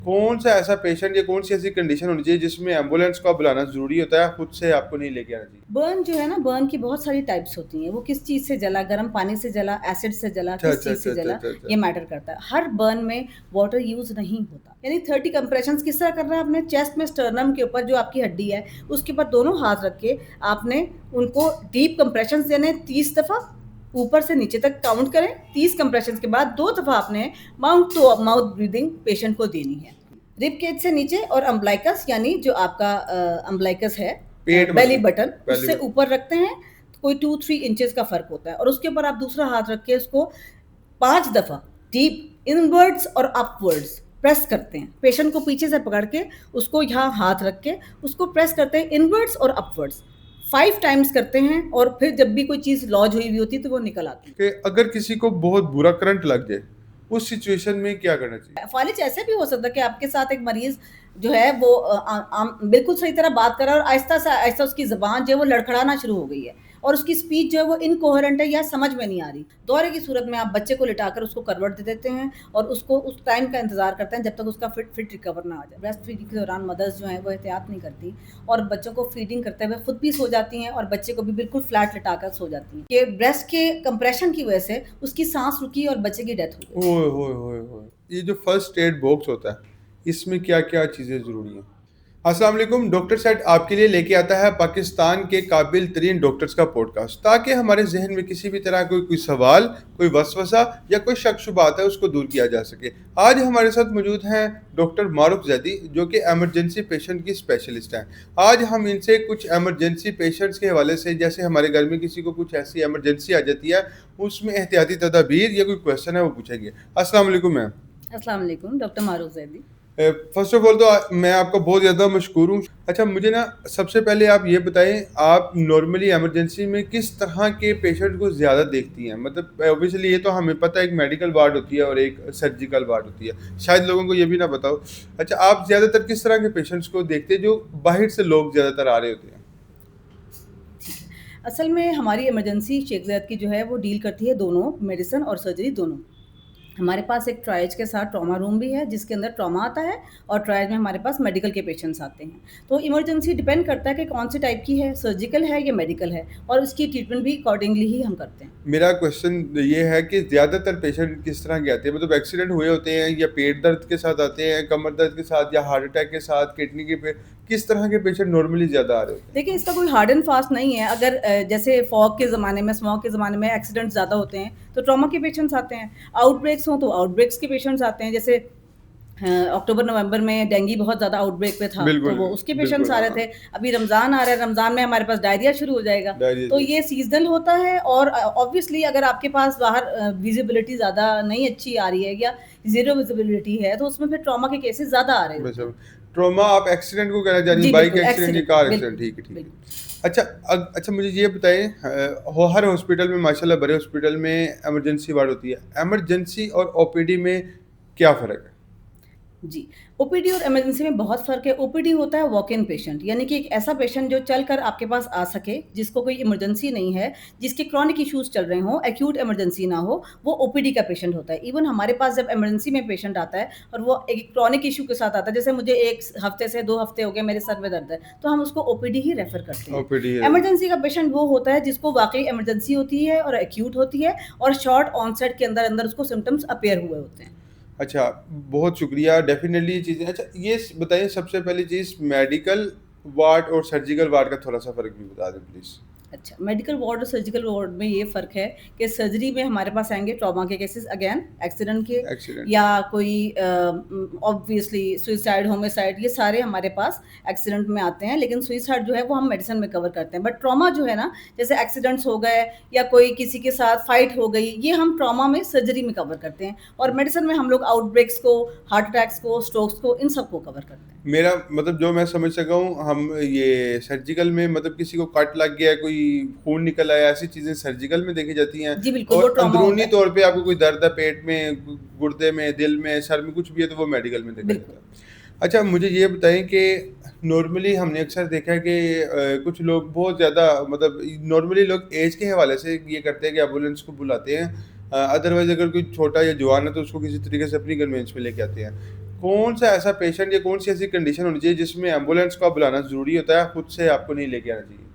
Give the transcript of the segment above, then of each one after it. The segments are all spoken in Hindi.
कौन सा ऐसा पेशेंट या कौन सी ऐसी कंडीशन होनी चाहिए जिसमें एम्बुलेंस को बुलाना ज़रूरी होता है, खुद से आपको नहीं लेके आना चाहिए? बर्न जो है ना, बर्न की बहुत सारी टाइप्स होती हैं। वो किस चीज़ से जला, गर्म पानी से जला, एसिड से जला, अच्छा, किस अच्छा, चीज़ अच्छा, से अच्छा, जला, अच्छा, अच्छा। ये मैटर करता है। हर बर्न में वाटर यूज़ नहीं होता। यानी 30 कंप्रेशंस किस तरह करना है आपने? चेस्ट में स्टर्नम के ऊपर जो आपकी हड्डी है, उसके ऊपर दोनों हाथ रख के आपने उनको डीप कंप्रेशंस देने 30 दफ़ा, ऊपर से नीचे तक काउंट करें। 30 कंप्रेशंस के बाद 2 दफ़ा आपने mouth to mouth breathing patient को देनी है। रिब केज से नीचे और अम्ब्लाइकस यानी जो आपका अम्ब्लाइकस है, पेट बेली मतलब बटन, पहले उससे ऊपर रखते हैं तो कोई 2-3 इंचेस का फ़र्क होता है, और उसके ऊपर आप दूसरा हाथ रख के उसको 5 दफ़ा डीप इनवर्ड्स और अपवर्ड्स प्रेस करते हैं। पेशेंट को पीछे से पकड़ के उसको यहाँ हाथ रख के उसको प्रेस करते हैं इनवर्ड्स और अपवर्ड्स। 5 टाइम्स करते हैं, और फिर जब भी कोई चीज़ लॉज हुई हुई होती है तो वो निकल आती है। कि अगर किसी को बहुत बुरा करंट लग जाए, उस सिचुएशन में क्या करना चाहिए? फालिज ऐसे भी हो सकता है कि आपके साथ एक मरीज जो है वो बिल्कुल सही तरह बात कर रहा है, और आहिस्ता से आहिस्ता उसकी ज़बान जो है वो लड़खड़ाना शुरू हो गई है, और उसकी स्पीच जो है वो इनकोहेरेंट है या समझ में नहीं आ रही। दौरे की सूरत में आप बच्चे को लिटाकर उसको करवट दे देते हैं, और उसको उस टाइम का इंतज़ार करते हैं जब तक उसका फिट रिकवर ना आ जाए। ब्रेस्ट फीडिंग के दौरान मदर्स जो हैं वो एहतियात नहीं करती, और बच्चों को फीडिंग करते हुए खुद भी सो जाती हैं, और बच्चे को भी बिल्कुल फ्लैट लिटाकर सो जाती हैं कि ब्रेस्ट के कंप्रेशन की वजह से उसकी सांस रुकी और बच्चे की डेथ हो गई। ओए होए होए होए! ये जो फर्स्ट एड बॉक्स होता है, इसमें क्या-क्या चीज़ें ज़रूरी हैं? अस्सलाम वालेकुम, डॉक्टर सेट आपके लिए लेके आता है पाकिस्तान के काबिल तरीन डॉक्टर्स का पॉडकास्ट, ताकि हमारे ज़हन में किसी भी तरह कोई सवाल, कोई वसवसा या कोई शक शुबहत है उसको दूर किया जा सके। आज हमारे साथ मौजूद हैं डॉक्टर मारूफ जैदी, जो कि इमरजेंसी पेशेंट की स्पेशलिस्ट हैं। आज हम इनसे कुछ इमरजेंसी पेशेंट्स के हवाले से, जैसे हमारे घर में किसी को कुछ ऐसी इमरजेंसी आ जाती है, उसमें एहतियाती तदाबीर या कोई क्वेश्चन है वो पूछेंगे। अस्सलाम वालेकुम मैम। अस्सलाम वालेकुम, doctor Maroof Zaidi. First of all तो मैं आपका बहुत ज़्यादा मशकूर हूँ। अच्छा, मुझे ना सबसे पहले आप ये बताएँ, आप नॉर्मली इमरजेंसी में किस तरह के पेशेंट को ज़्यादा देखती हैं? मतलब ऑब्वियसली ये तो हमें पता है, एक मेडिकल वार्ड होती है और एक सर्जिकल वार्ड होती है। शायद लोगों को ये भी ना पता हो। अच्छा, आप ज़्यादातर किस तरह के पेशेंट्स को देखते हैं जो बाहर से लोग ज़्यादातर आ रहे होते हैं? असल में हमारी इमरजेंसी शेख ज़ैद की जो है वो डील करती है दोनों, मेडिसिन और सर्जरी दोनों। हमारे पास एक ट्रायज के साथ ट्रॉमा रूम भी है, जिसके अंदर ट्रॉमा आता है, और ट्रायज में हमारे पास मेडिकल के पेशेंट्स आते हैं। तो इमरजेंसी डिपेंड करता है कि कौन सी टाइप की है, सर्जिकल है या मेडिकल है, और उसकी ट्रीटमेंट भी अकॉर्डिंगली ही हम करते हैं। मेरा क्वेश्चन ये है कि ज़्यादातर पेशेंट किस तरह के आते हैं? मतलब एक्सीडेंट हुए होते हैं या पेट दर्द के साथ आते हैं, कमर दर्द के साथ, या हार्ट अटैक के साथ, किडनी के पे किस तरह के पेशेंट नॉर्मली ज़्यादा आ रहे होते हैं? देखिए, इसका कोई हार्ड एंड फास्ट नहीं है। अगर जैसे फॉग के ज़माने में, स्मॉग के ज़माने में एक्सीडेंट ज़्यादा होते हैं तो ट्रॉमा के पेशेंट्स आते हैं। आउटब्रेक्स हों तो आउटब्रेक्स के पेशेंट्स आते हैं। जैसे अक्टूबर नवंबर में डेंगू बहुत ज़्यादा आउटब्रेक पे था, तो बिल्कुल, वो उसके पेशेंट्स बिल्कुल, आ हाँ, रहे हाँ। थे। अभी रमज़ान आ रहा है, रमज़ान में हमारे पास डायरिया शुरू हो जाएगा। डायरिया तो जी। ये सीज़नल होता है, और ऑब्वियसली अगर आपके पास बाहर विज़िबिलिटी ज़्यादा नहीं अच्छी आ रही है, या ज़ीरो विज़िबिलिटी है, तो उसमें फिर ट्रॉमा के केसेस ज़्यादा आ रहे बस होते हैं। अब ट्रॉमा आप एक्सीडेंट को कहना चाह रही हैं, जी, बाइक बिल्कुल, एक्सीडेंट या एक्सीडेंट, कार एक्सीडेंट, बिल्कुल, ठीक है, ठीक है। बिल्कुल। अच्छा, अच्छा मुझे ये बताएँ, हर हॉस्पिटल में माशाल्लाह बड़े हॉस्पिटल में इमरजेंसी वार्ड होती है। इमरजेंसी और ओपीडी में क्या फ़र्क है? जी, ओपीडी और इमरजेंसी में बहुत फ़र्क है। ओपीडी होता है वॉक इन पेशेंट, यानी कि एक ऐसा पेशेंट जो चलकर आपके पास आ सके, जिसको कोई इमरजेंसी नहीं है, जिसके क्रॉनिक इश्यूज़ चल रहे हों, एक्यूट इमरजेंसी ना हो, वो ओपीडी का पेशेंट होता है। इवन हमारे पास जब इमरजेंसी में पेशेंट आता है और वो एक क्रॉनिक इश्यू के साथ आता है, जैसे मुझे 1 हफ्ते से 2 हफ्ते हो गए मेरे सर में दर्द है, तो हम उसको ओपीडी ही रेफ़र करते हैं। ओपीडी है। इमरजेंसी का पेशेंट वो होता है जिसको वाक़ई इमरजेंसी होती है और एक्यूट होती है, और शॉर्ट ऑनसेट के अंदर-अंदर उसको सिम्पटम्स अपीयर हुए होते हैं। अच्छा, बहुत शुक्रिया, डेफ़िनेटली ये चीज़ें। अच्छा, ये बताइए सबसे पहली चीज़, मेडिकल वार्ड और सर्जिकल वार्ड का थोड़ा-सा फ़र्क भी बता दें प्लीज़? अच्छा, मेडिकल वार्ड और सर्जिकल वार्ड में ये फ़र्क है कि सर्जरी में हमारे पास आएँगे ट्रॉमा के केसेस, अगेन एक्सीडेंट के, एक्सीडेंट। या कोई ऑब्वियसली सुसाइड, होमिसाइड, ये सारे हमारे पास एक्सीडेंट में आते हैं, लेकिन सुसाइड जो है वो हम मेडिसिन में कवर करते हैं। बट ट्रॉमा जो है ना, जैसे एक्सीडेंट्स हो गए या कोई किसी के साथ फाइट हो गई, ये हम ट्रॉमा में सर्जरी में कवर करते हैं, और मेडिसिन में हम लोग आउटब्रेक्स को, हार्ट अटैक्स को, स्ट्रोक्स को, इन सबको कवर करते हैं। मेरा मतलब जो मैं समझ सका हूँ, हम ये सर्जिकल में मतलब किसी को कट लग गया, कोई खून निकल आया, ऐसी चीज़ें सर्जिकल में देखी जाती हैं। जी, बिल्कुल, वो और ट्रॉमा होता अंदरूनी है। तौर पे आपको कोई दर्द है पेट में, गुर्दे में, दिल में, सर में, कुछ भी है तो वो मेडिकल में देखा बिल्कुल। जाता है। अच्छा, मुझे ये बताएँ कि नॉर्मली हमने अक्सर देखा है कि कुछ लोग बहुत ज़्यादा, मतलब नॉर्मली लोग ऐज के हवाले से ये करते हैं कि एम्बुलेंस को बुलाते हैं। अदरवाइज़ अगर कोई छोटा या जवान है तो उसको किसी तरीके से अपनी कन्वेंस में लेके आते हैं। कौन सा ऐसा पेशेंट या कौन सी ऐसी कंडीशन होनी चाहिए जिसमें एम्बुलेंस को बुलाना ज़रूरी होता है, खुद से आपको नहीं लेके आना चाहिए?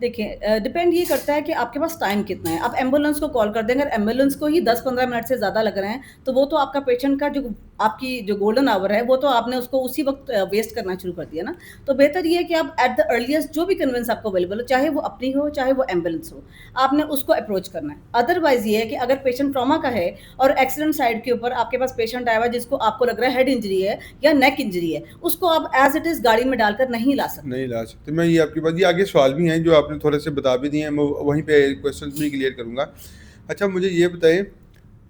देखिए डिपेंड ये करता है कि आपके पास टाइम कितना है। आप एम्बुलेंस को कॉल कर देंगे, अगर एम्बुलेंस को ही 10-15 मिनट से ज़्यादा लग रहे हैं, तो वो तो आपका पेशेंट का जो आपकी जो गोल्डन आवर है, वो तो आपने उसको उसी वक़्त वेस्ट करना शुरू कर दिया ना। तो बेहतर ये है कि आप एट द अर्लीएस्ट जो भी कन्वेंस आपको अवेलेबल हो, चाहे वो अपनी हो, चाहे वो एम्बुलेंस हो, आपने उसको अप्रोच करना है। अदरवाइज़ ये है कि अगर पेशेंट ट्रॉमा का है और एक्सीडेंट साइड के ऊपर आपके पास पेशेंट आया हुआ है जिसको आपको लग रहा है हेड इंजरी है या नेक इंजरी है, उसको आप एज़ इट इज़ गाड़ी में डालकर नहीं ला सकते। नहीं ला सकते। मैं ये आपकी बात, ये आगे सवाल भी हैं जो आपने थोड़े से बता भी दिए हैं, मैं वहीं पे क्वेश्चंस भी क्लियर करूँगा। अच्छा मुझे ये बताएँ,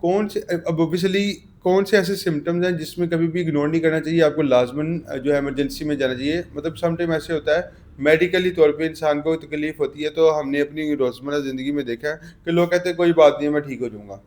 कौन से अब ऑब्वियसली कौन से ऐसे सिम्पटम्स हैं जिसमें कभी भी इग्नोर नहीं करना चाहिए, आपको लाज़मन जो है इमरजेंसी में जाना चाहिए? मतलब सम टाइम ऐसे होता है मेडिकली तौर पे इंसान को तकलीफ़ होती है, तो हमने अपनी रोज़मर्रा ज़िंदगी में देखा है कि लोग कहते हैं कोई बात नहीं है, मैं ठीक हो जाऊँगा।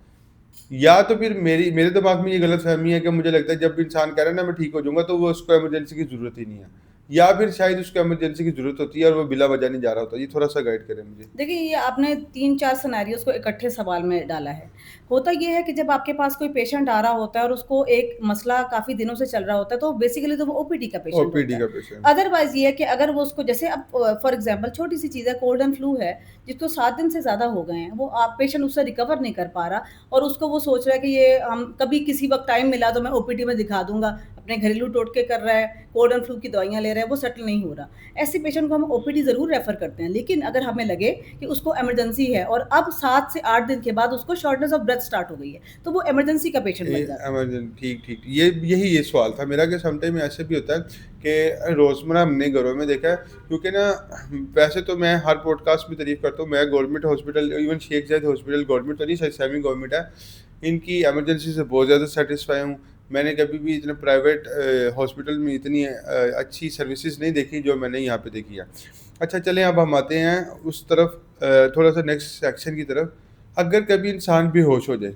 या तो फिर मेरे दिमाग में ये गलतफ़हमी है कि मुझे लगता है जब इंसान कह रहा है ना मैं ठीक हो जाऊँगा, तो वो उसको इमरजेंसी की ज़रूरत ही नहीं है। या फिर शायद उसको इमरजेंसी की ज़रूरत होती है और वो बिला वजह नहीं जा रहा होता। ये थोड़ा-सा गाइड करें मुझे। देखिए, ये आपने 3-4 सिनेरियोज़ को इकट्ठे सवाल में डाला है। होता ये है कि जब आपके पास कोई पेशेंट आ रहा होता है और उसको एक मसला काफ़ी दिनों से चल रहा होता है, तो बेसिकली तो वो ओपीडी का पेशेंट ओपीडी होता है। का पेशेंट। अदरवाइज़ ये है कि अगर वो उसको जैसे अब फॉर एग्ज़ाम्पल छोटी-सी चीज़ है, कोल्ड एंड फ्लू है, जिसको 7 दिन से ज़्यादा हो गए हैं, वो आप पेशेंट उससे रिकवर नहीं कर पा रहा और उसको वो सोच रहा है कि ये हम कभी किसी वक़्त टाइम मिला तो मैं ओपीडी में दिखा दूँगा, अपने घरेलू टोटके कर रहा है, कोल्ड एंड फ्लू की दवाइयाँ ले रहा है, वो सेटल नहीं हो रहा। ऐसे पेशेंट को हम ओपीडी ज़रूर रेफ़र करते हैं, लेकिन अगर हमें लगे कि उसको इमरजेंसी है और अब 7 से 8 दिन के बाद उसको शॉर्टनेस ऑफ ब्रेथ स्टार्ट हो गई है, तो वो इमरजेंसी का पेशेंट बन जाता है। ठीक, ठीक। ये सवाल था मेरा कि समटाइम ऐसे भी होता है कि रोज़मर्रा हमने घरों में देखा है, क्योंकि ना वैसे तो मैं हर पॉडकास्ट में तारीफ़ करता हूँ, मैं government hospital even Sheikh Zayed hospital government तो नहीं, सेमी गवर्नमेंट है, इनकी इमरजेंसी से बहुत ज़्यादा सैटिस्फाई हूँ। मैंने कभी भी इतने प्राइवेट हॉस्पिटल में इतनी अच्छी सर्विसेज़ नहीं देखी जो मैंने यहाँ पे देखी है। अच्छा चलें, अब हम आते हैं उस तरफ, थोड़ा-सा नेक्स्ट सेक्शन की तरफ। अगर कभी इंसान बेहोश हो जाए,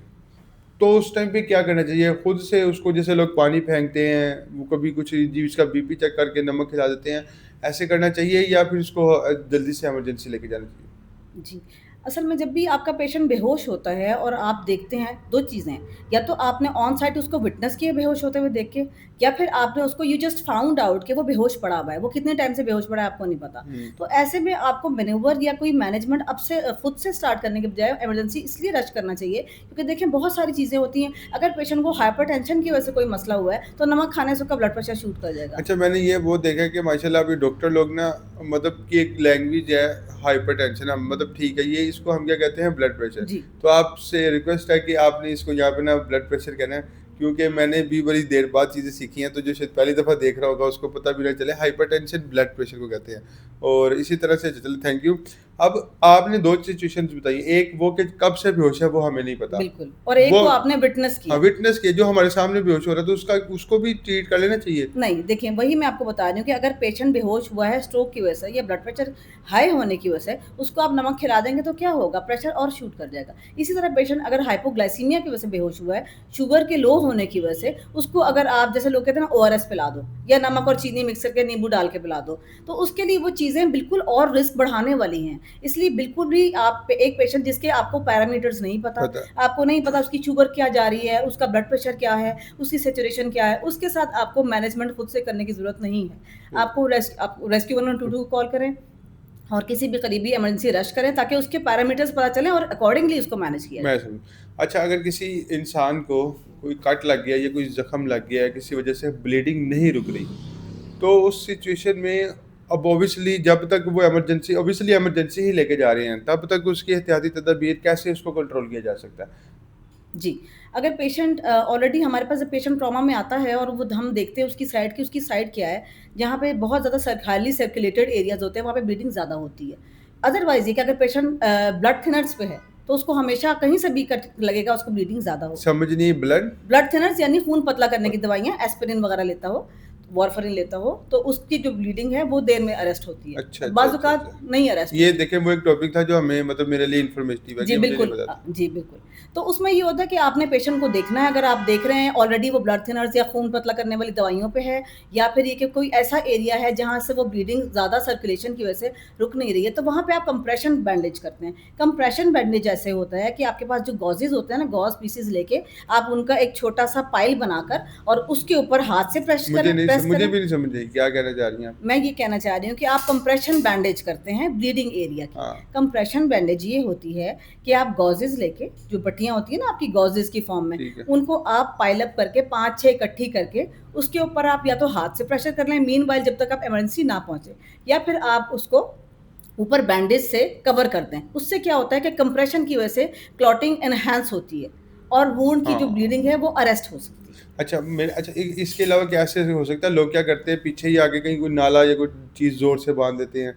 तो उस टाइम पे क्या करना चाहिए? खुद से उसको, जैसे लोग पानी फेंकते हैं, वो कभी कुछ जी उसका बीपी चेक करके नमक खिला देते हैं, ऐसे करना चाहिए या फिर उसको जल्दी से इमरजेंसी लेके जाना चाहिए? जी। असल में जब भी आपका पेशेंट बेहोश होता है और आप देखते हैं 2 चीज़ें, या तो आपने ऑन साइट उसको विटनेस किया बेहोश होते हुए देख के, या फिर आपने उसको यू जस्ट फाउंड आउट कि वो बेहोश पड़ा हुआ है, वो कितने टाइम से बेहोश पड़ा है आपको नहीं पता। हुँ। तो ऐसे में आपको मैन्यूवर या कोई मैनेजमेंट अब से खुद से स्टार्ट करने के बजाय इमरजेंसी इसलिए रश करना चाहिए क्योंकि देखिए बहुत सारी चीज़ें होती हैं, अगर पेशेंट को हाइपरटेंशन की वजह से कोई मसला हुआ है, तो नमक खाने से उसका ब्लड प्रेशर शूट कर जाएगा। अच्छा मैंने ये वो देखा है कि माशाल्लाह अभी डॉक्टर लोग ना, मतलब कि एक लैंग्वेज है हाइपरटेंशन, हम मतलब ठीक है, ये इसको हम क्या कहते हैं, ब्लड प्रेशर। जी। तो आपसे रिक्वेस्ट है कि आपने इसको यहाँ पे ना ब्लड प्रेशर कहना है, क्योंकि मैंने भी बड़ी देर बाद चीज़ें सीखी हैं, तो जो शायद पहली दफ़ा देख रहा होगा उसको पता भी नहीं चले, हाइपरटेंशन ब्लड प्रेशर को कहते हैं। और इसी तरह से चलो, थैंक यू। अब आपने 2 सिचुएशंस बताई, एक वो कि कब से बेहोश है वो हमें नहीं पता। बिल्कुल, और एक वो को आपने विटनेस हाँ, किया। विटनेस के जो हमारे सामने बेहोश हो रहा है, तो उसका उसको भी ट्रीट कर लेना चाहिए। नहीं, देखिए वही मैं आपको बता रही हूँ कि अगर पेशेंट बेहोश हुआ है स्ट्रोक की वजह से या ब्लड प्रेशर हाई होने की वजह से, उसको आप नमक खिला देंगे तो क्या होगा? प्रेशर और शूट कर जाएगा। इसी तरह पेशेंट अगर हाइपोग्लाइसीमिया की वजह से बेहोश हुआ है, शुगर के लो होने की वजह से, उसको अगर आप जैसे लोग कहते हैं ना ओआरएस पिला दो या नमक और चीनी मिक्स करके नींबू डाल के पिला दो, तो उसके लिए वो चीज़ें बिल्कुल और रिस्क बढ़ाने वाली हैं। इसलिए बिल्कुल भी आप एक पेशेंट जिसके आपको पैरामीटर्स नहीं पता, पता आपको नहीं पता उसकी शुगर क्या जा रही है, उसका ब्लड प्रेशर क्या है, उसकी सैचुरेशन क्या है, उसके साथ आपको मैनेजमेंट खुद से करने की ज़रूरत नहीं है। आप रेस्क्यू 112 कॉल करें और किसी भी करीबी इमरजेंसी रश करें ताकि उसके पैरामीटर्स पता चलें और अकॉर्डिंगली उसको मैनेज किया मैं जाए। समझ। अच्छा अगर किसी इंसान को कोई कट लग गया या कोई ज़ख्म लग गया है, किसी वजह से ब्लीडिंग नहीं रुक रही, तो उस सिचुएशन में अब ऑब्वियसली जब तक वो इमरजेंसी ही लेके जा रहे हैं, तब तक उसकी एहतियाती तदाबीर कैसे उसको कंट्रोल किया जा सकता है? जी, अगर पेशेंट ऑलरेडी हमारे पास जब पेशेंट ट्रॉमा में आता है और वो हम देखते हैं उसकी साइड क्या है, जहाँ पे बहुत ज़्यादा हाइली सर्कुलेटेड एरियाज़ होते हैं, वहाँ पे ब्लीडिंग ज़्यादा होती है। अदरवाइज़ ये कि अगर पेशेंट ब्लड थिनर्स पे है, तो उसको हमेशा कहीं से भी कट लगेगा उसको ब्लीडिंग ज़्यादा होगी। समझ नहीं, ब्लड ब्लड थिनर्स यानी खून पतला करने की दवाइयाँ, एस्पिरिन वगैरह लेता हो, वारफरिन लेता हो तो उसकी जो ब्लीडिंग है वो देर में अरेस्ट होती है, अच्छा, अच्छा, बाज़ अच्छा, औक़ात अच्छा। नहीं अरेस्ट ये होती। देखें वो एक टॉपिक था जो हमें मतलब मेरे लिए इन्फॉर्मेटिव है जी, कि मुझे नहीं बिल्कुल पता था। जी, बिल्कुल। तो उसमें ये होता है कि आपने पेशेंट को देखना है, अगर आप देख रहे हैं ऑलरेडी वो ब्लड थिनर्स या खून पतला करने वाली दवाइयों पे है, या फिर ये कि कोई ऐसा एरिया है जहाँ से वो ब्लीडिंग ज़्यादा सर्कुलेशन की वजह से रुक नहीं रही है, तो वहाँ पे आप कंप्रेशन बैंडेज करते हैं। कंप्रेशन बैंडेज ऐसे होता है कि आपके पास जो गॉज़ेज़ होते हैं ना, गॉज़ पीसेज़ लेके आप उनका एक छोटा-सा पाइल बनाकर और उसके ऊपर हाथ से प्रेस मुझे करें। भी नहीं समझ आई क्या कहना चाह रही हैं आप? मैं ये कहना चाह रही हूँ कि आप कंप्रेशन बैंडेज करते हैं ब्लीडिंग एरिया की। हाँ, कंप्रेशन बैंडेज ये होती है कि आप गॉज़ेज़ लेके, जो पट्टियाँ होती हैं ना आपकी गॉज़ेज़ की फॉर्म में, ठीक है। उनको आप पाइल अप करके 5-6 इकट्ठी करके उसके ऊपर आप या तो हाथ से प्रेशर कर लें मीनवाइल जब तक आप इमरजेंसी ना पहुँचे, या फिर आप उसको ऊपर बैंडेज से कवर कर दें। उससे क्या होता है कि कंप्रेशन की वजह से क्लॉटिंग एनहांस होती है और वुंड की जो हाँ। ब्लीडिंग है वो अरेस्ट हो सकती है। अच्छा इसके अलावा क्या ऐसे हो सकता है लोग क्या करते हैं पीछे ही आगे कहीं कोई नाला या कोई चीज़ ज़ोर से बाँध देते हैं।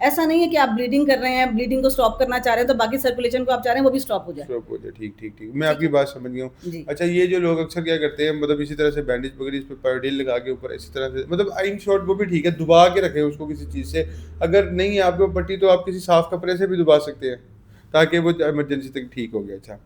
ऐसा नहीं है कि आप ब्लीडिंग कर रहे हैं, ब्लीडिंग को स्टॉप करना चाह रहे हैं, तो बाकी सर्कुलेशन को आप चाह रहे हैं वो भी स्टॉप हो जाए। स्ट्रोक हो जाए ठीक, ठीक, ठीक। मैं ठीक आपकी है? बात समझ गया हूँ। जी। अच्छा ये जो लोग अक्सर क्या करते हैं मतलब इसी तरह से बैंडेज पकड़ी इस पे पर्डील लगा के ऊपर इसी तरह से मतलब इन शॉर्ट वो भी ठीक है, दबा के रखें उसको किसी चीज़ से। अगर नहीं है आपके पास पट्टी तो आप किसी साफ कपड़े से भी दबा सकते हैं, ताकि वो इमरजेंसी तक ठीक हो गया। अच्छा।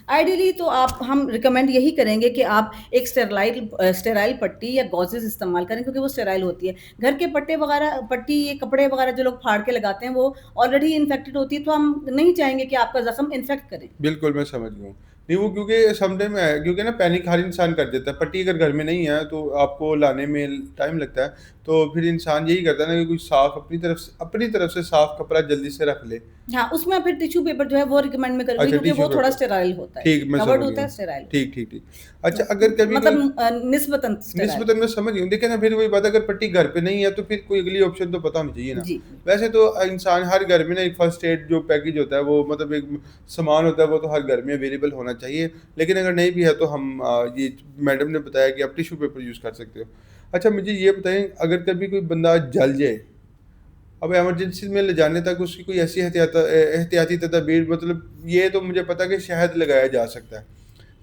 आइडियली तो आप हम रिकमेंड यही करेंगे कि आप एक स्टेराइल पट्टी या गॉज़ेज़ इस्तेमाल करें, क्योंकि वो स्टेराइल होती है। घर के पट्टी, ये कपड़े वगैरह जो लोग फाड़ के लगाते हैं वो ऑलरेडी इन्फेक्टेड होती है, तो हम नहीं चाहेंगे कि आपका ज़ख्म इन्फेक्ट करे। बिल्कुल, मैं समझ गया हूँ। नहीं वो क्योंकि समटाइम क्योंकि ना पैनिक हर इंसान कर देता है। पट्टी अगर घर में नहीं है तो आपको लाने में टाइम लगता है, तो फिर इंसान यही करता है ना कि कोई साफ अपनी तरफ से साफ कपड़ा जल्दी से रख ले। हाँ, उसमें फिर टिश्यू पेपर जो है वो रिकमेंड मैं करूँगी, अच्छा क्योंकि टिश्यू वो थोड़ा पेपर। स्टेराइल होता है। ठीक, मैं कवर्ड समझ गया होता है, हूँ। स्टेराइल होता ठीक, है। ठीक, ठीक। अच्छा अगर कभी कोई मतलब निस्बतन स्टेराइल। निस्बतन मैं समझ गया हूँ। देखिए ना फिर वही बात है अगर पट्टी घर पे नहीं है तो फिर कोई अगली ऑप्शन तो पता होनी चाहिए ना। जी। वैसे तो इंसान हर घर में ना एक फर्स्ट एड जो पैकेज होता है वो मतलब एक सामान होता है वो तो हर घर में अवेलेबल होना चाहिए। लेकिन अगर नहीं भी है तो हम ये मैडम ने बताया कि आप टिश्यू पेपर यूज़ कर सकते हो। अच्छा मुझे ये बताएँ अगर कभी कोई बंदा जल जाए, अब इमरजेंसी में ले जाने तक उसकी कोई ऐसी एहतियाती तदाबीर मतलब ये तो मुझे पता है कि शहद लगाया जा सकता है।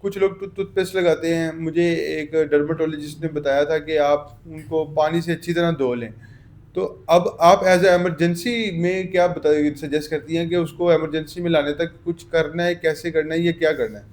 कुछ लोग टूथपेस्ट लगाते हैं। मुझे एक डर्मेटोलॉजिस्ट ने बताया था कि आप उनको पानी से अच्छी तरह धो लें। तो अब आप एज़ अ इमरजेंसी में क्या सजेस्ट करती हैं कि उसको इमरजेंसी में लाने तक कुछ करना है, कैसे करना है, या क्या करना है?